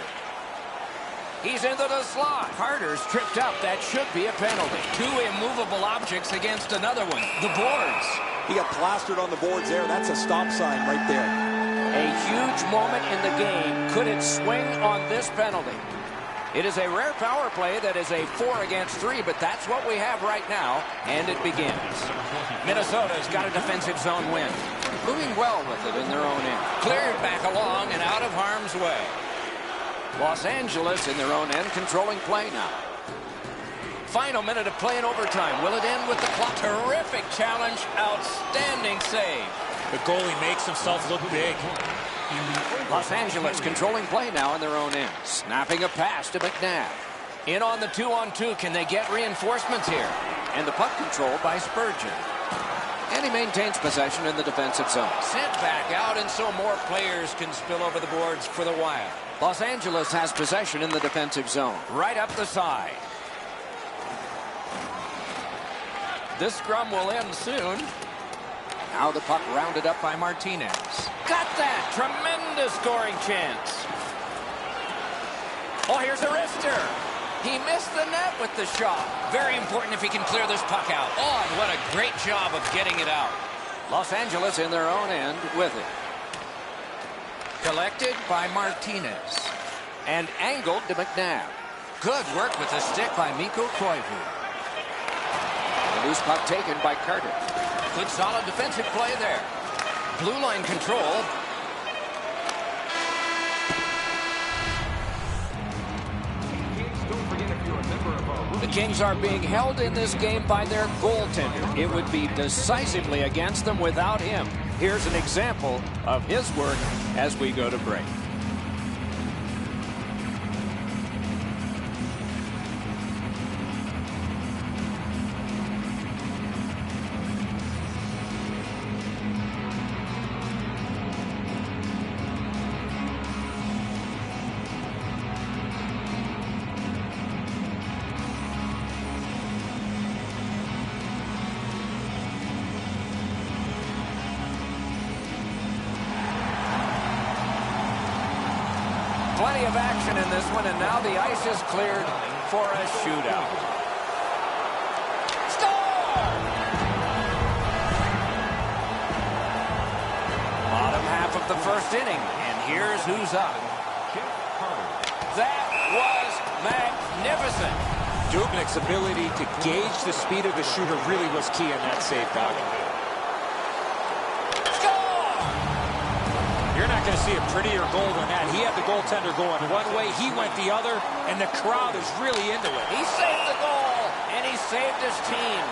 He's into the slot. Carter's tripped up. That should be a penalty. Two immovable objects against another one. The boards. He got plastered on the boards there. That's a stop sign right there. A huge moment in the game. Could it swing on this penalty? It is a rare power play that is a 4-against-3, but that's what we have right now, and it begins. Minnesota's got a defensive zone win. Moving well with it in their own end. Cleared back along and out of harm's way. Los Angeles in their own end, controlling play now. Final minute of play in overtime. Will it end with the clock? Terrific challenge. Outstanding save. The goalie makes himself look big. Los Angeles controlling play now in their own end. Snapping a pass to McNabb. In on the 2-on-2. Can they get reinforcements here? And the puck control by Spurgeon. And he maintains possession in the defensive zone. Sent back out, and so more players can spill over the boards for the Wild. Los Angeles has possession in the defensive zone. Right up the side. This scrum will end soon. Now the puck rounded up by Martinez. Got that! Tremendous scoring chance. Oh, here's Arister. He missed the net with the shot. Very important if he can clear this puck out. Oh, and what a great job of getting it out. Los Angeles in their own end with it. Collected by Martinez. And angled to McNabb. Good work with the stick by Mikko Koivu. The loose puck taken by Carter. Good solid defensive play there. Blue line control. The Kings are being held in this game by their goaltender. It would be decisively against them without him. Here's an example of his work as we go to break. Plenty of action in this one, and now the ice is cleared for a shootout. Score! Bottom half of the first inning, and here's who's up. That was magnificent. Dubnik's ability to gauge the speed of the shooter really was key in that save, Doc. You're not going to see a prettier goal than that. He had the goaltender going one way, he went the other, and the crowd is really into it. He saved the goal, and he saved his team.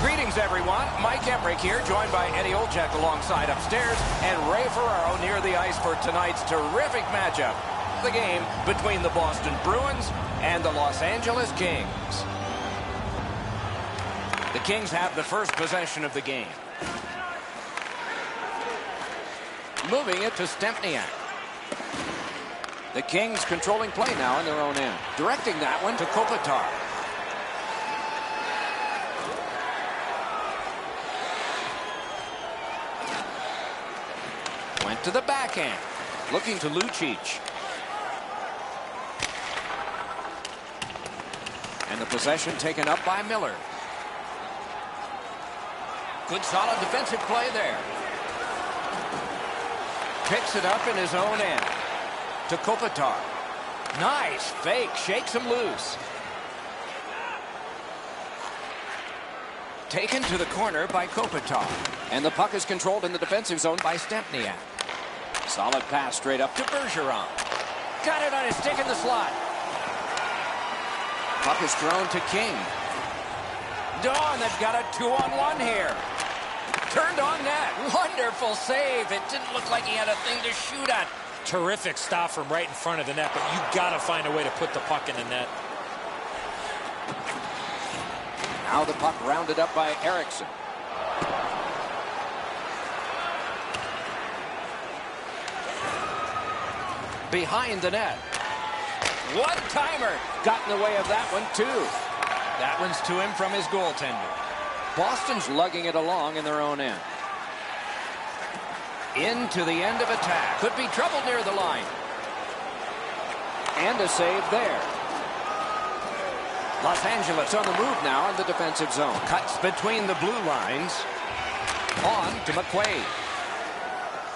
Greetings, everyone. Mike Emrick here, joined by Eddie Olczyk alongside upstairs, and Ray Ferraro near the ice for tonight's terrific matchup, the game between the Boston Bruins and the Los Angeles Kings. The Kings have the first possession of the game. Moving it to Stempniak. The Kings controlling play now in their own end. Directing that one to Kopitar. Went to the backhand. Looking to Lucic. And the possession taken up by Miller. Good solid defensive play there. Picks it up in his own end. To Kopitar. Nice fake. Shakes him loose. Taken to the corner by Kopitar. And the puck is controlled in the defensive zone by Stempniak. Solid pass straight up to Bergeron. Got it on his stick in the slot. Puck is thrown to King. Dawn, they've got a 2-on-1 here. Turned on net. Wonderful save. It didn't look like he had a thing to shoot at. Terrific stop from right in front of the net, but you got to find a way to put the puck in the net. Now the puck rounded up by Eriksson. Behind the net. One-timer. Got in the way of that one, too. That one's to him from his goaltender. Boston's lugging it along in their own end. Into the end of attack. Could be trouble near the line. And a save there. Los Angeles on the move now in the defensive zone. Cuts between the blue lines. On to McQuaid.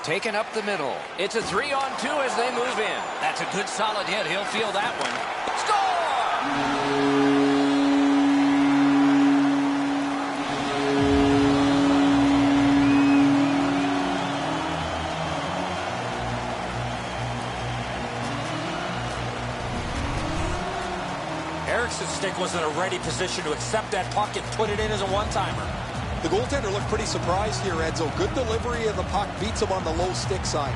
Taken up the middle. It's a 3-on-2 as they move in. That's a good solid hit. He'll feel that one. Score! Erickson's stick was in a ready position to accept that puck and put it in as a one-timer. The goaltender looked pretty surprised here, Edzo. Good delivery of the puck, beats him on the low stick side.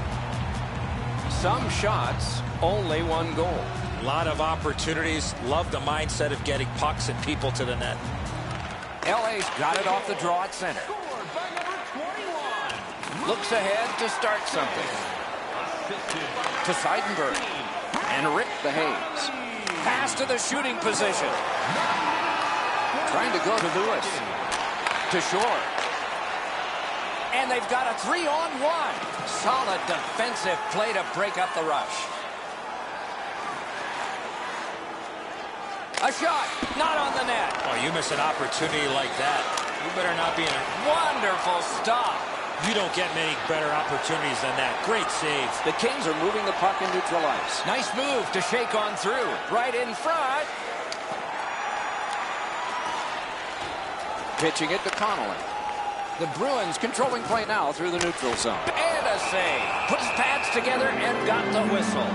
Some shots, only one goal. A lot of opportunities. Love the mindset of getting pucks and people to the net. LA's got it off the draw at center. Scored by number 21. Looks ahead to start something. Assisted To Seidenberg. And Rick the Hayes. Pass to the shooting position. Trying to go to Lewis. To Shore. And they've got a 3-on-1. Solid defensive play to break up the rush. A shot. Not on the net. Oh, you miss an opportunity like that. You better not be in a... Wonderful stop. You don't get many better opportunities than that. Great save. The Kings are moving the puck in neutral ice. Nice move to shake on through. Right in front. Pitching it to Connolly. The Bruins controlling play now through the neutral zone. And a save. Put his pads together and got the whistle.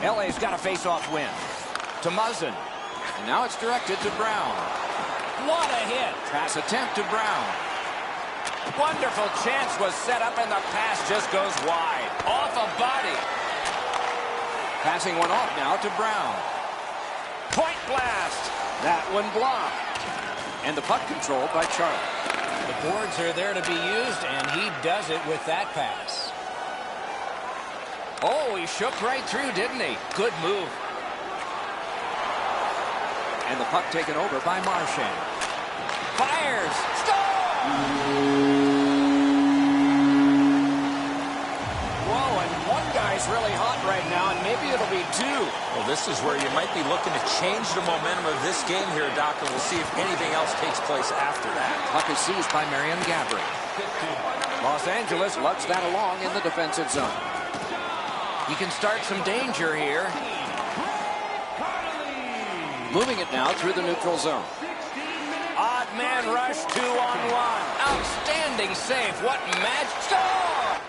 LA's got a face-off win. To Muzzin. And now it's directed to Brown. What a hit. Pass attempt to Brown. Wonderful chance was set up and the pass just goes wide. Off a body. Passing one off now to Brown. Point blast. That one blocked. And the puck controlled by Charlie. The boards are there to be used, and he does it with that pass. Oh, he shook right through, didn't he? Good move. And the puck taken over by Marchand. Fires. Score! Whoa, and one guy's really hot right now, and maybe it'll be two. Well, this is where you might be looking to change the momentum of this game here, Doc, and we'll see if anything else takes place after that. Puck is seized by Marion Gaborik. Los Angeles lugs that along in the defensive zone. He can start some danger here. Moving it now through the neutral zone. Odd man rush, 2-on-1. Outstanding save. What match? Score!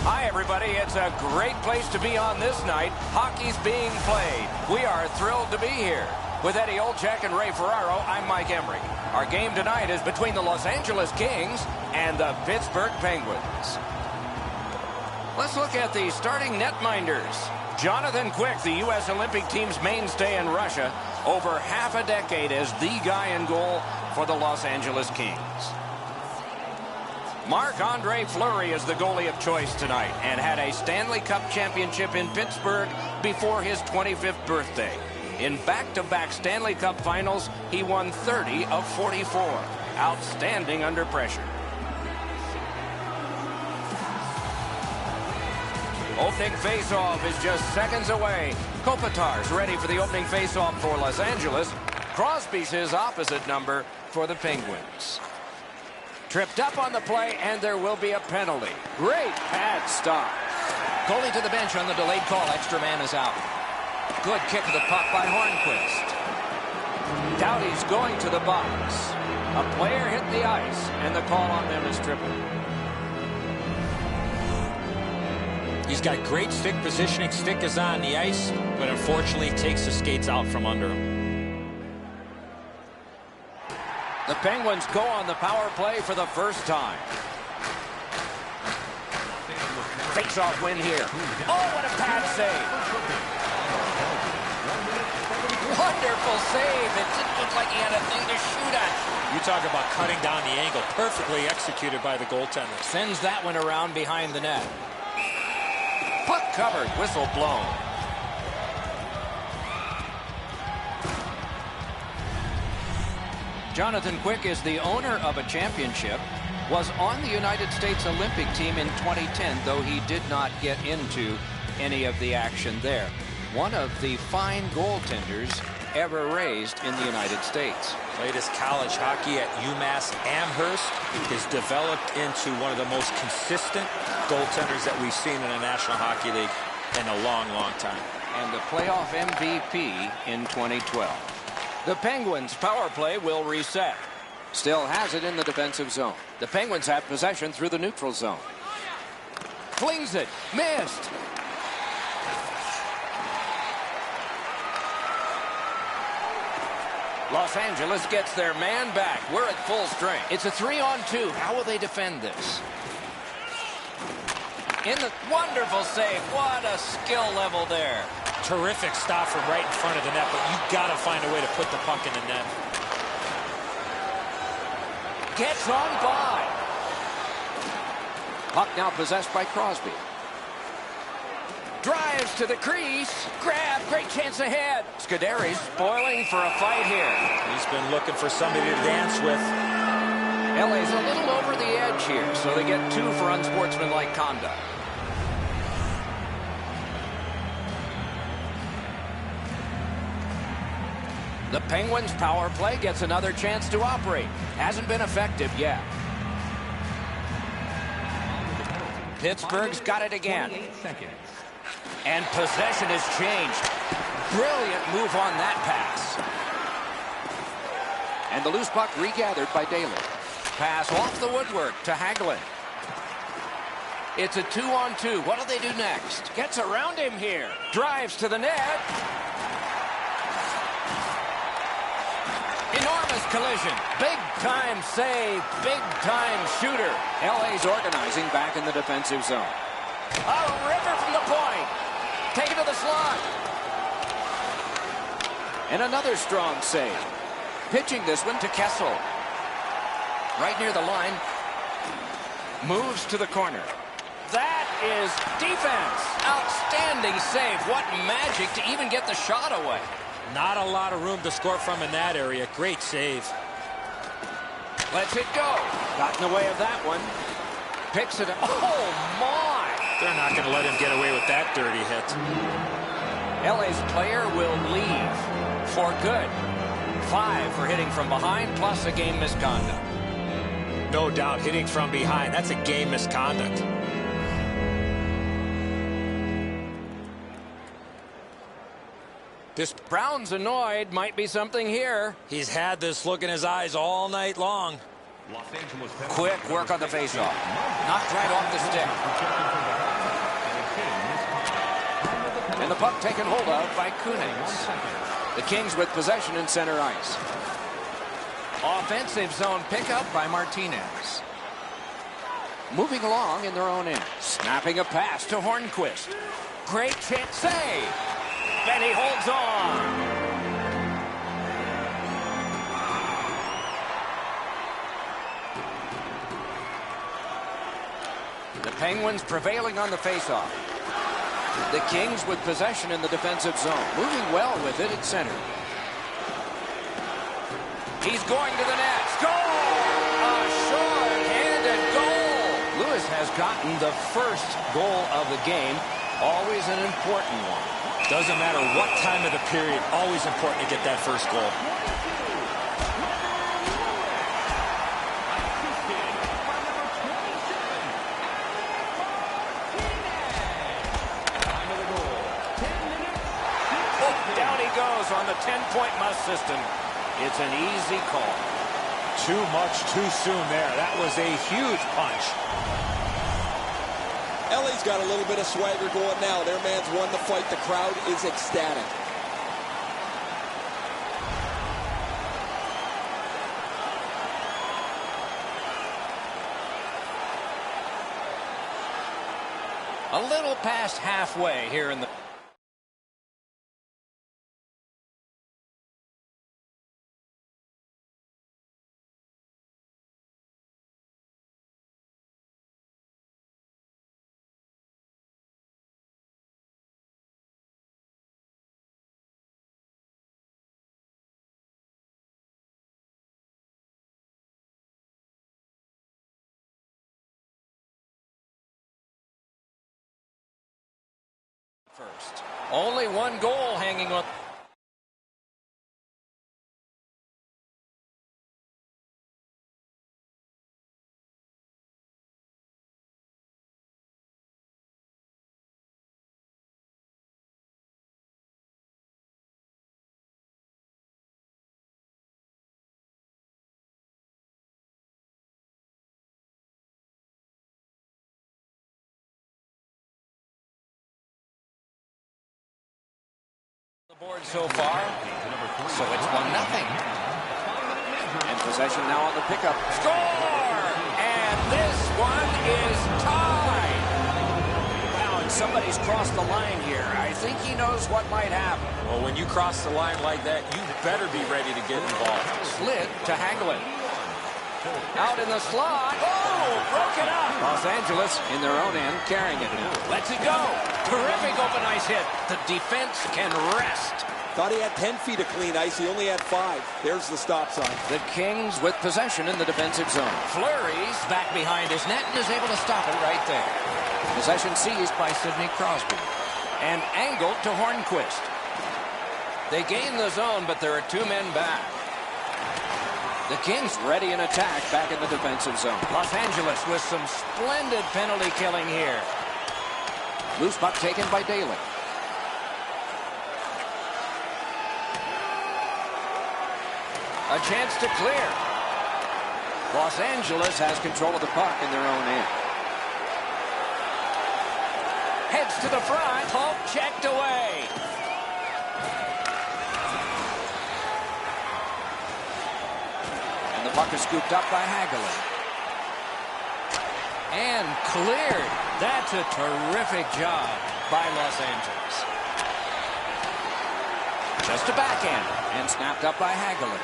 Hi, everybody. It's a great place to be on this night. Hockey's being played. We are thrilled to be here. With Eddie Olczyk and Ray Ferraro, I'm Mike Emery. Our game tonight is between the Los Angeles Kings and the Pittsburgh Penguins. Let's look at the starting netminders. Jonathan Quick, the U.S. Olympic team's mainstay in Russia, over half a decade as the guy in goal for the Los Angeles Kings. Marc-Andre Fleury is the goalie of choice tonight and had a Stanley Cup championship in Pittsburgh before his 25th birthday. In back-to-back Stanley Cup finals, he won 30 of 44. Outstanding under pressure. Opening faceoff is just seconds away. Kopitar's ready for the opening faceoff for Los Angeles. Crosby's his opposite number for the Penguins. Tripped up on the play, and there will be a penalty. Great pad stop. Goalie to the bench on the delayed call. Extra man is out. Good kick of the puck by Hornquist. Doughty's going to the box. A player hit the ice, and the call on them is tripping. He's got great stick positioning. Stick is on the ice, but unfortunately takes the skates out from under him. The Penguins go on the power play for the first time. Face-off win here. Oh, what a pad save. Wonderful save. It didn't look like he had a thing to shoot at. You talk about cutting down the angle. Perfectly executed by the goaltender. Sends that one around behind the net. Puck covered. Whistle blown. Jonathan Quick is the owner of a championship, was on the United States Olympic team in 2010, though he did not get into any of the action there. One of the fine goaltenders ever raised in the United States. Played his college hockey at UMass Amherst. Has developed into one of the most consistent goaltenders that we've seen in the National Hockey League in a long, long time. And the playoff MVP in 2012. The Penguins' power play will reset. Still has it in the defensive zone. The Penguins have possession through the neutral zone. Flings it. Missed. Los Angeles gets their man back. We're at full strength. It's a 3-on-2. How will they defend this? In the wonderful save. What a skill level there. Terrific stop from right in front of the net, but you've got to find a way to put the puck in the net. Gets on by. Puck now possessed by Crosby. Drives to the crease. Grab. Great chance ahead. Scuderi's spoiling for a fight here. He's been looking for somebody to dance with. LA's a little over the edge here, so they get 2 for unsportsmanlike conduct. The Penguins' power play gets another chance to operate. Hasn't been effective yet. Pittsburgh's got it again. And possession has changed. Brilliant move on that pass. And the loose puck regathered by Daly. Pass off the woodwork to Hagelin. It's a 2-on-2. What do they do next? Gets around him here. Drives to the net. Enormous collision. Big-time save. Big-time shooter. LA's organizing back in the defensive zone. A river from the point. Take it to the slot. And another strong save. Pitching this one to Kessel. Right near the line. Moves to the corner. That is defense. Outstanding save. What magic to even get the shot away. Not a lot of room to score from in that area. Great save. Lets it go. Got in the way of that one. Picks it up. Oh, my. They're not going to let him get away with that dirty hit. LA's player will leave for good. 5 for hitting from behind, plus a game misconduct. No doubt, hitting from behind. That's a game misconduct. This Brown's annoyed. Might be something here. He's had this look in his eyes all night long. Quick work on the faceoff. Knocked right off the stick. And the puck taken hold of by Kunitz. The Kings with possession in center ice. Offensive zone pickup by Martinez. Moving along in their own end. Snapping a pass to Hornquist. Great chance save. And he holds on. The Penguins prevailing on the faceoff. The Kings with possession in the defensive zone. Moving well with it at center. He's going to the net. Goal! A short-handed goal. Lewis has gotten the first goal of the game. Always an important one. Doesn't matter what time of the period, always important to get that first goal. Down he goes on the 10-point must system. It's an easy call. Too much too soon there. That was a huge punch. LA's got a little bit of swagger going now. Their man's won the fight. The crowd is ecstatic. A little past halfway here in the... First. Only one goal hanging on. The board so far, so it's 1-0. And possession now on the pickup. Score! And this one is tied. Wow, and somebody's crossed the line here. I think he knows what might happen. Well, when you cross the line like that, you better be ready to get involved. Slid to Hagelin. Out in the slot. Oh, broke it up. Los Angeles in their own end, carrying it now. Lets it go. Terrific open ice hit. The defense can rest. Thought he had 10 feet of clean ice. He only had 5. There's the stop sign. The Kings with possession in the defensive zone. Fleury's back behind his net and is able to stop it right there. Possession seized by Sidney Crosby. And angled to Hornquist. They gain the zone, but there are 2 men back. The Kings ready in attack back in the defensive zone. Los Angeles with some splendid penalty killing here. Loose puck taken by Daly. A chance to clear. Los Angeles has control of the puck in their own end. Heads to the front. Poke checked away. And the puck is scooped up by Hagelin. And cleared. That's a terrific job by Los Angeles. Just a backhand. And snapped up by Hagelin.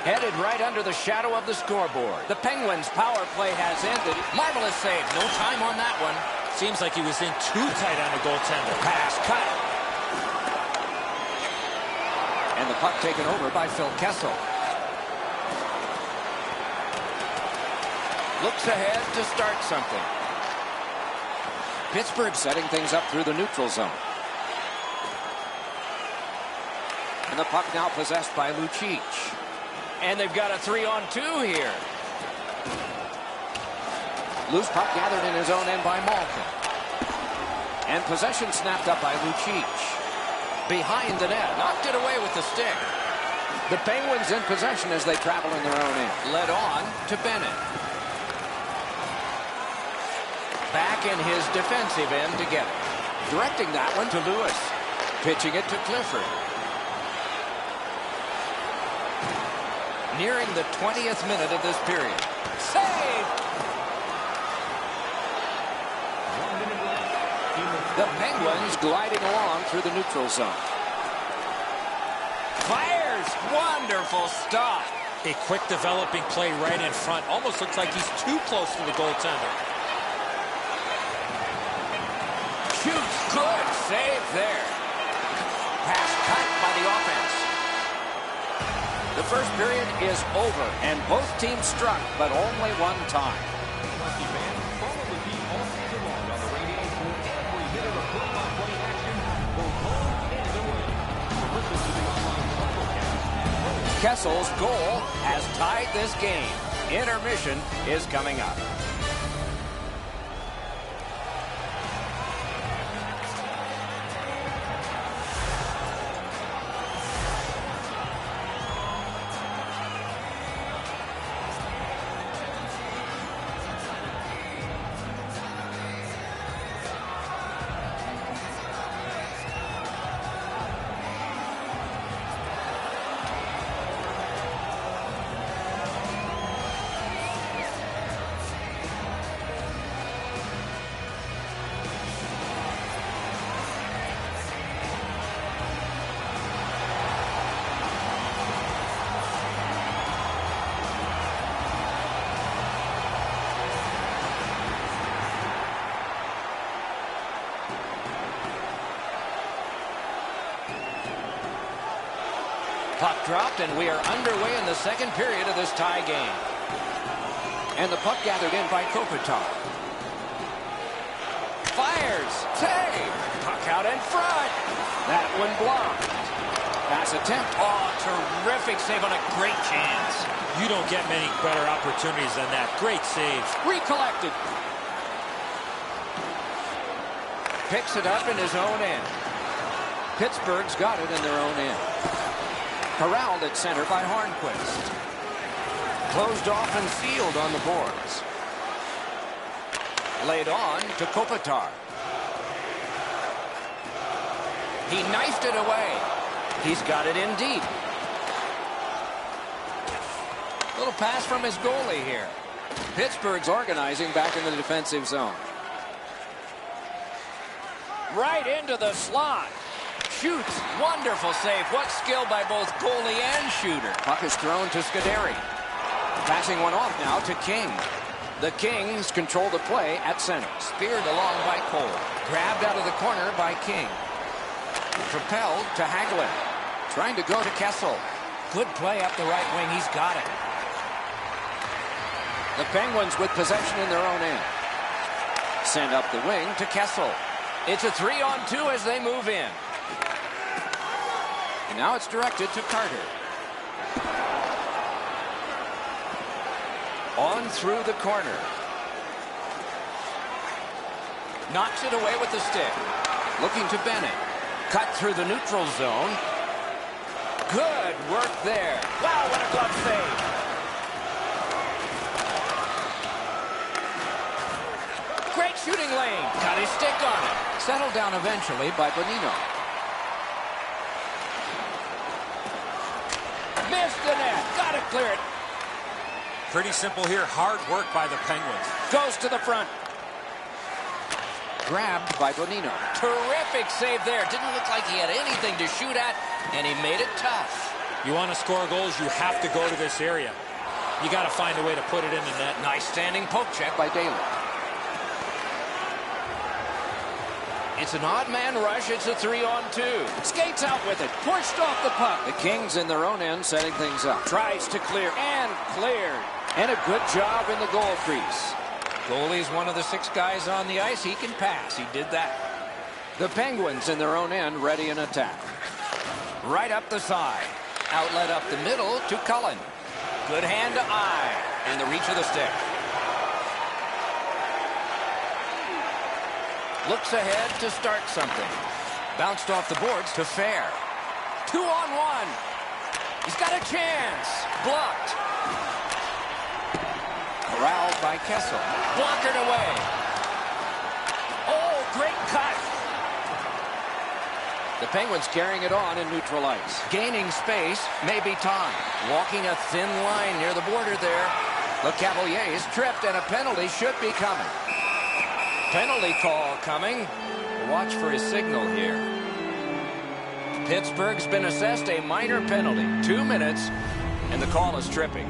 Headed right under the shadow of the scoreboard. The Penguins' power play has ended. Marvelous save. No time on that one. Seems like he was in too tight on the goaltender. Pass cut. And the puck taken over by Phil Kessel. Looks ahead to start something. Pittsburgh setting things up through the neutral zone. And the puck now possessed by Lucic. And they've got a 3-on-2 here. Loose puck gathered in his own end by Malkin. And possession snapped up by Lucic. Behind the net. Knocked it away with the stick. The Penguins in possession as they travel in their own end. Led on to Bennett. Back in his defensive end together. Directing that one to Lewis. Pitching it to Clifford. Nearing the 20th minute of this period. Save! The Penguins gliding along through the neutral zone. Fires! Wonderful stop. A quick developing play right in front. Almost looks like he's too close to the goaltender. Shoots. Good save there. Pass cut by the offense. The first period is over, and both teams struck, but only one time. Hockey fans, follow the team all season long on the radio for every minute of play-by-play action, both home and away. Listen to the online simulcast. Kessel's goal has tied this game. Intermission is coming up. Puck dropped, and we are underway in the second period of this tie game. And the puck gathered in by Kopitar. Fires. Save. Puck out in front. That one blocked. Pass attempt. Oh, terrific save on a great chance. You don't get many better opportunities than that. Great save. Recollected. Picks it up in his own end. Pittsburgh's got it in their own end. Corralled at center by Hornquist. Closed off and sealed on the boards. Laid on to Kopitar. He knifed it away. He's got it in deep. Little pass from his goalie here. Pittsburgh's organizing back in the defensive zone. Right into the slot. Shoots. Wonderful save. What skill by both goalie and shooter. Puck is thrown to Scuderi. Passing one off now to King. The Kings control the play at center. Speared along by Cole. Grabbed out of the corner by King. Propelled to Hagelin. Trying to go to Kessel. Good play up the right wing. He's got it. The Penguins with possession in their own end. Send up the wing to Kessel. It's a 3-on-2 as they move in. And now it's directed to Carter. On through the corner. Knocks it away with the stick. Looking to Bennett. Cut through the neutral zone. Good work there. Wow, what a glove save. Great shooting lane. Got his stick on it. Settled down eventually by Bonino. Missed the net. Got to clear it. Pretty simple here. Hard work by the Penguins. Goes to the front. Grabbed by Bonino. Terrific save there. Didn't look like he had anything to shoot at, and he made it tough. You want to score goals, you have to go to this area. You got to find a way to put it in the net. Nice standing poke check by Daly. It's an odd man rush. It's a 3-on-2. Skates out with it. Pushed off the puck. The Kings in their own end setting things up. Tries to clear and cleared. And a good job in the goal crease. Goalie's one of the 6 guys on the ice. He can pass. He did that. The Penguins in their own end ready in attack. Right up the side. Outlet up the middle to Cullen. Good hand to eye. And the reach of the stick. Looks ahead to start something. Bounced off the boards to Fair. 2-on-1. He's got a chance. Blocked. Corralled by Kessel. Blockered away. Oh, great cut. The Penguins carrying it on in neutral ice. Gaining space, maybe time. Walking a thin line near the border there. Le Cavalier is tripped, and a penalty should be coming. Penalty call coming. Watch for his signal here. Pittsburgh's been assessed a minor penalty. 2 minutes, and the call is tripping.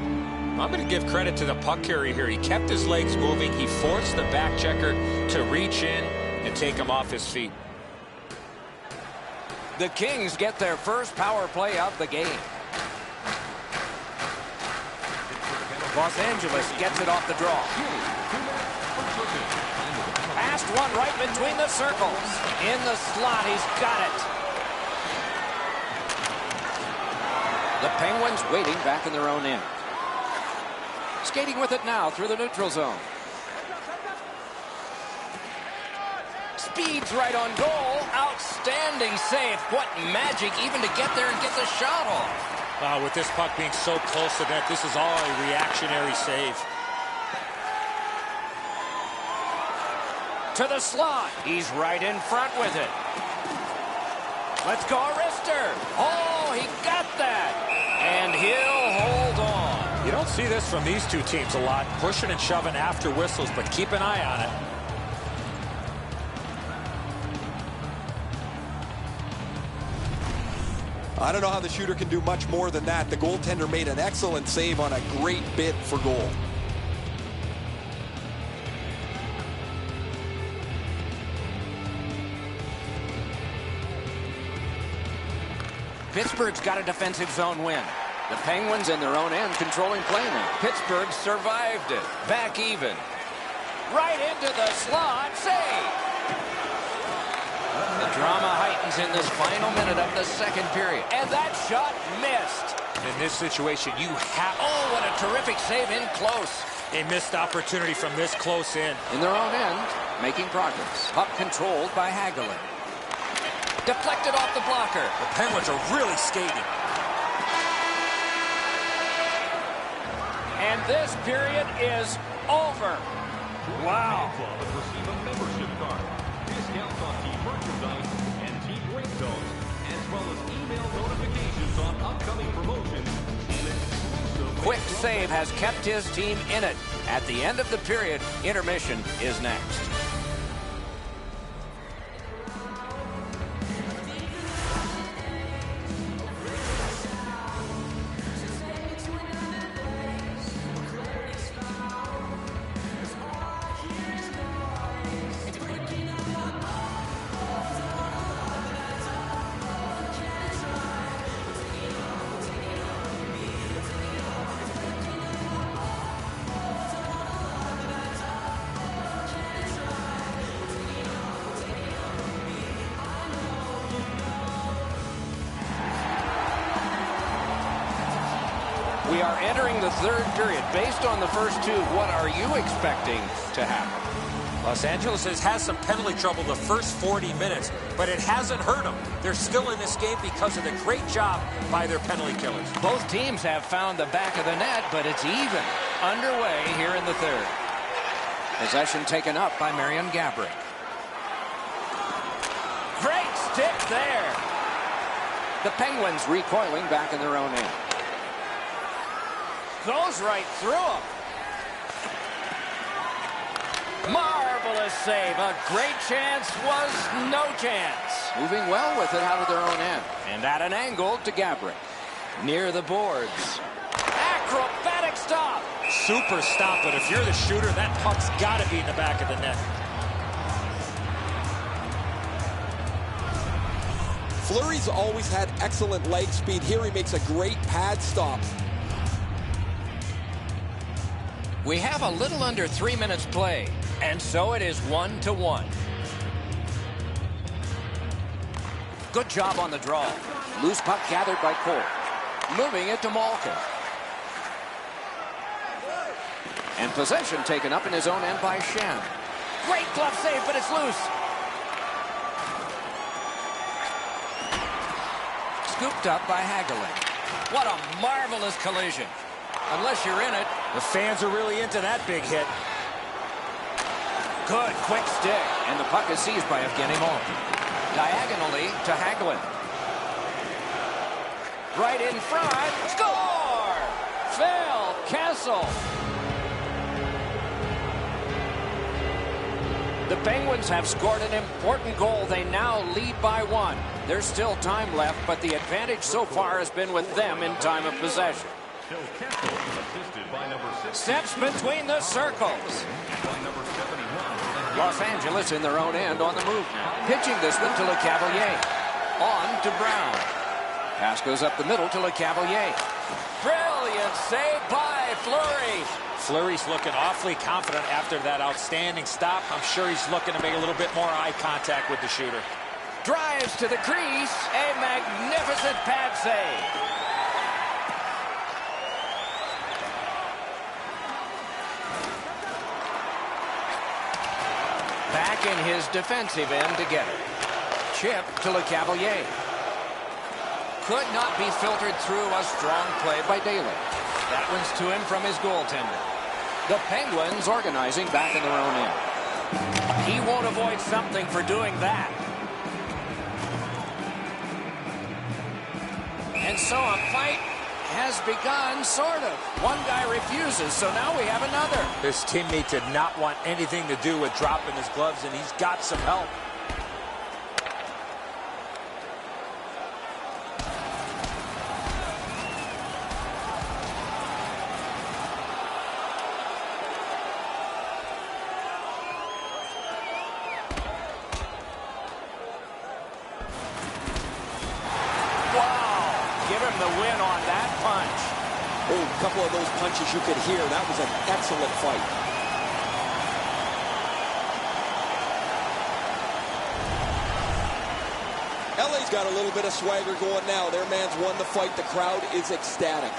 I'm going to give credit to the puck carrier here. He kept his legs moving. He forced the back checker to reach in and take him off his feet. The Kings get their first power play of the game. Los Angeles gets it off the draw. Passed one right between the circles. In the slot, he's got it. The Penguins waiting back in their own end. Skating with it now through the neutral zone. Speeds right on goal. Outstanding save. What magic even to get there and get the shot off. With this puck being so close to net, this is all a reactionary save. To the slot. He's right in front with it. Let's go, Arister. Oh, he got that. And he'll hold on. You don't see this from these two teams a lot. Pushing and shoving after whistles, but keep an eye on it. I don't know how the shooter can do much more than that. The goaltender made an excellent save on a great bid for goal. Pittsburgh's got a defensive zone win. The Penguins in their own end controlling play now. Pittsburgh survived it. Back even. Right into the slot. Save. The drama heightens in this final minute of the second period. And that shot missed. In this situation, you have... Oh, what a terrific save in close. A missed opportunity from this close in. In their own end, making progress. Puck controlled by Hagelin. Deflected off the blocker. The Penguins are really skating. And this period is over. Wow. Club has received a membership card, discounts on team merchandise and team break zones, as well as email notifications on upcoming promotions and exclusive. Quick save has kept his team in it. At the end of the period, intermission is next. We are entering the third period. Based on the first two, what are you expecting to happen? Los Angeles has had some penalty trouble the first 40 minutes, but it hasn't hurt them. They're still in this game because of the great job by their penalty killers. Both teams have found the back of the net, but it's even. Underway here in the third. Possession taken up by Marian Gaborik. Great stick there. The Penguins recoiling back in their own end. Goes right through him. Marvelous save. A great chance was no chance. Moving well with it out of their own end. And at an angle to Gaborik. Near the boards. Acrobatic stop. Super stop, but if you're the shooter, that puck's got to be in the back of the net. Fleury's always had excellent leg speed. Here he makes a great pad stop. We have a little under 3 minutes play, and so it is 1-1. Good job on the draw. Loose puck gathered by Cole. Moving it to Malkin. And possession taken up in his own end by Shen. Great glove save, but it's loose. Scooped up by Hagelin. What a marvelous collision. Unless you're in it. The fans are really into that big hit. Good quick stick. And the puck is seized by Evgeny Malkin. Diagonally to Hagelin. Right in front. Score! Phil Kessel. The Penguins have scored an important goal. They now lead by 1. There's still time left, but the advantage so far has been with them in time of possession. Steps between the circles. Los Angeles in their own end on the move now. Pitching this one to LeCavalier. On to Brown. Pass goes up the middle to LeCavalier. Brilliant save by Fleury. Fleury's looking awfully confident after that outstanding stop. I'm sure he's looking to make a little bit more eye contact with the shooter. Drives to the crease. A magnificent pad save. Back in his defensive end to get it. Chip to LeCavalier. Could not be filtered through a strong play by Daly. That one's to him from his goaltender. The Penguins organizing back in their own end. He won't avoid something for doing that. And so a fight has begun, sort of. One guy refuses, so now we have another. His teammate did not want anything to do with dropping his gloves, and he's got some help. A couple of those punches you could hear. That was an excellent fight. LA's got a little bit of swagger going now. Their man's won the fight. The crowd is ecstatic.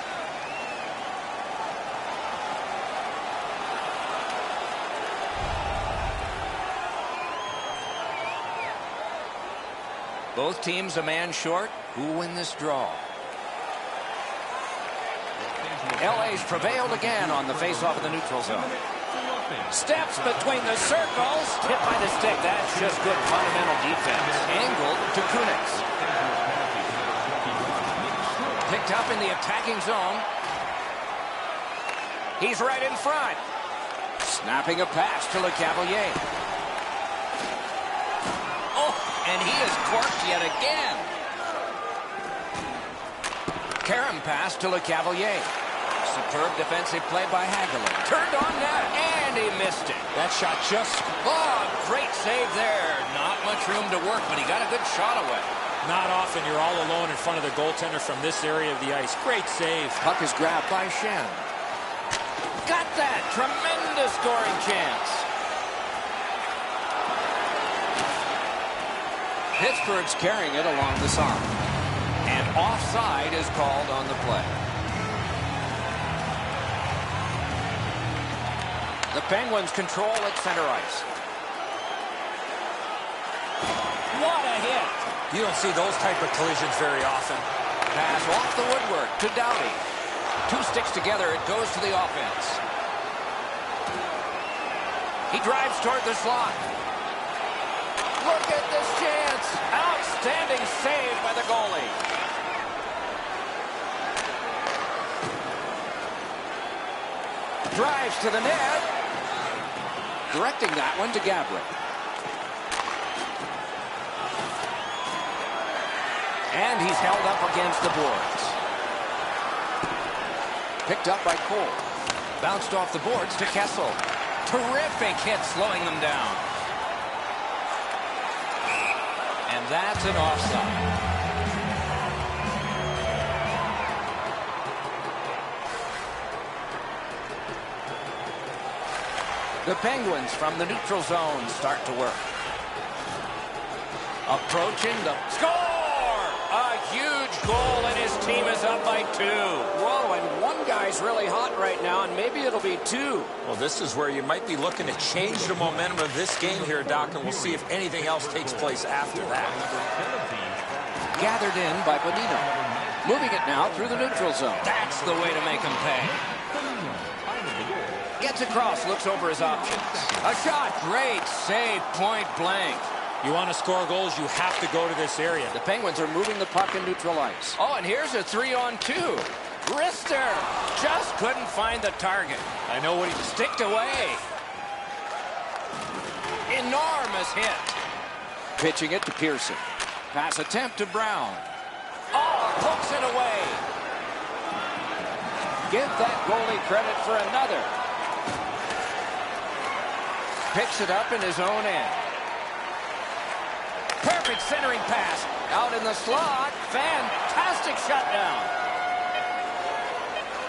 Both teams a man short. Who will win this draw? LA's prevailed again on the face-off in the neutral zone. Steps between the circles. Hit by the stick. That's just good fundamental defense. Angled to Kunitz. Picked up in the attacking zone. He's right in front. Snapping a pass to LeCavalier. Oh, and he is corked yet again. Karam pass to LeCavalier. Superb defensive play by Hagelin. Turned on net, and he missed it. That shot just... Oh, great save there. Not much room to work, but he got a good shot away. Not often you're all alone in front of the goaltender from this area of the ice. Great save. Puck is grabbed by Shen. Got that. Tremendous scoring chance. Pittsburgh's carrying it along the side. And offside is called on the play. The Penguins control at center ice. What a hit! You don't see those type of collisions very often. Pass off the woodwork to Doughty. Two sticks together, it goes to the offense. He drives toward the slot. Look at this chance! Outstanding save by the goalie. Drives to the net. Directing that one to Gabriel. And he's held up against the boards. Picked up by Cole. Bounced off the boards to Kessel. Terrific hit slowing them down. And that's an offside. The Penguins from the neutral zone start to work. Approaching the score! A huge goal, and his team is up by 2. Whoa, and one guy's really hot right now, and maybe it'll be 2. Well, this is where you might be looking to change the momentum of this game here, Doc, and we'll see if anything else takes place after that. Gathered in by Bonino. Moving it now through the neutral zone. That's the way to make him pay. Gets across, looks over his options. A shot, great save, point blank. You want to score goals, you have to go to this area. The Penguins are moving the puck in neutral ice. Oh, and here's a 3-on-2. Rister just couldn't find the target. I know what he sticked away. Enormous hit. Pitching it to Pearson. Pass attempt to Brown. Oh, pokes it away. Give that goalie credit for another. Picks it up in his own end. Perfect centering pass. Out in the slot. Fantastic shutdown.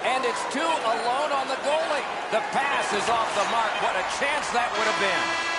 And it's 2 alone on the goalie. The pass is off the mark. What a chance that would have been.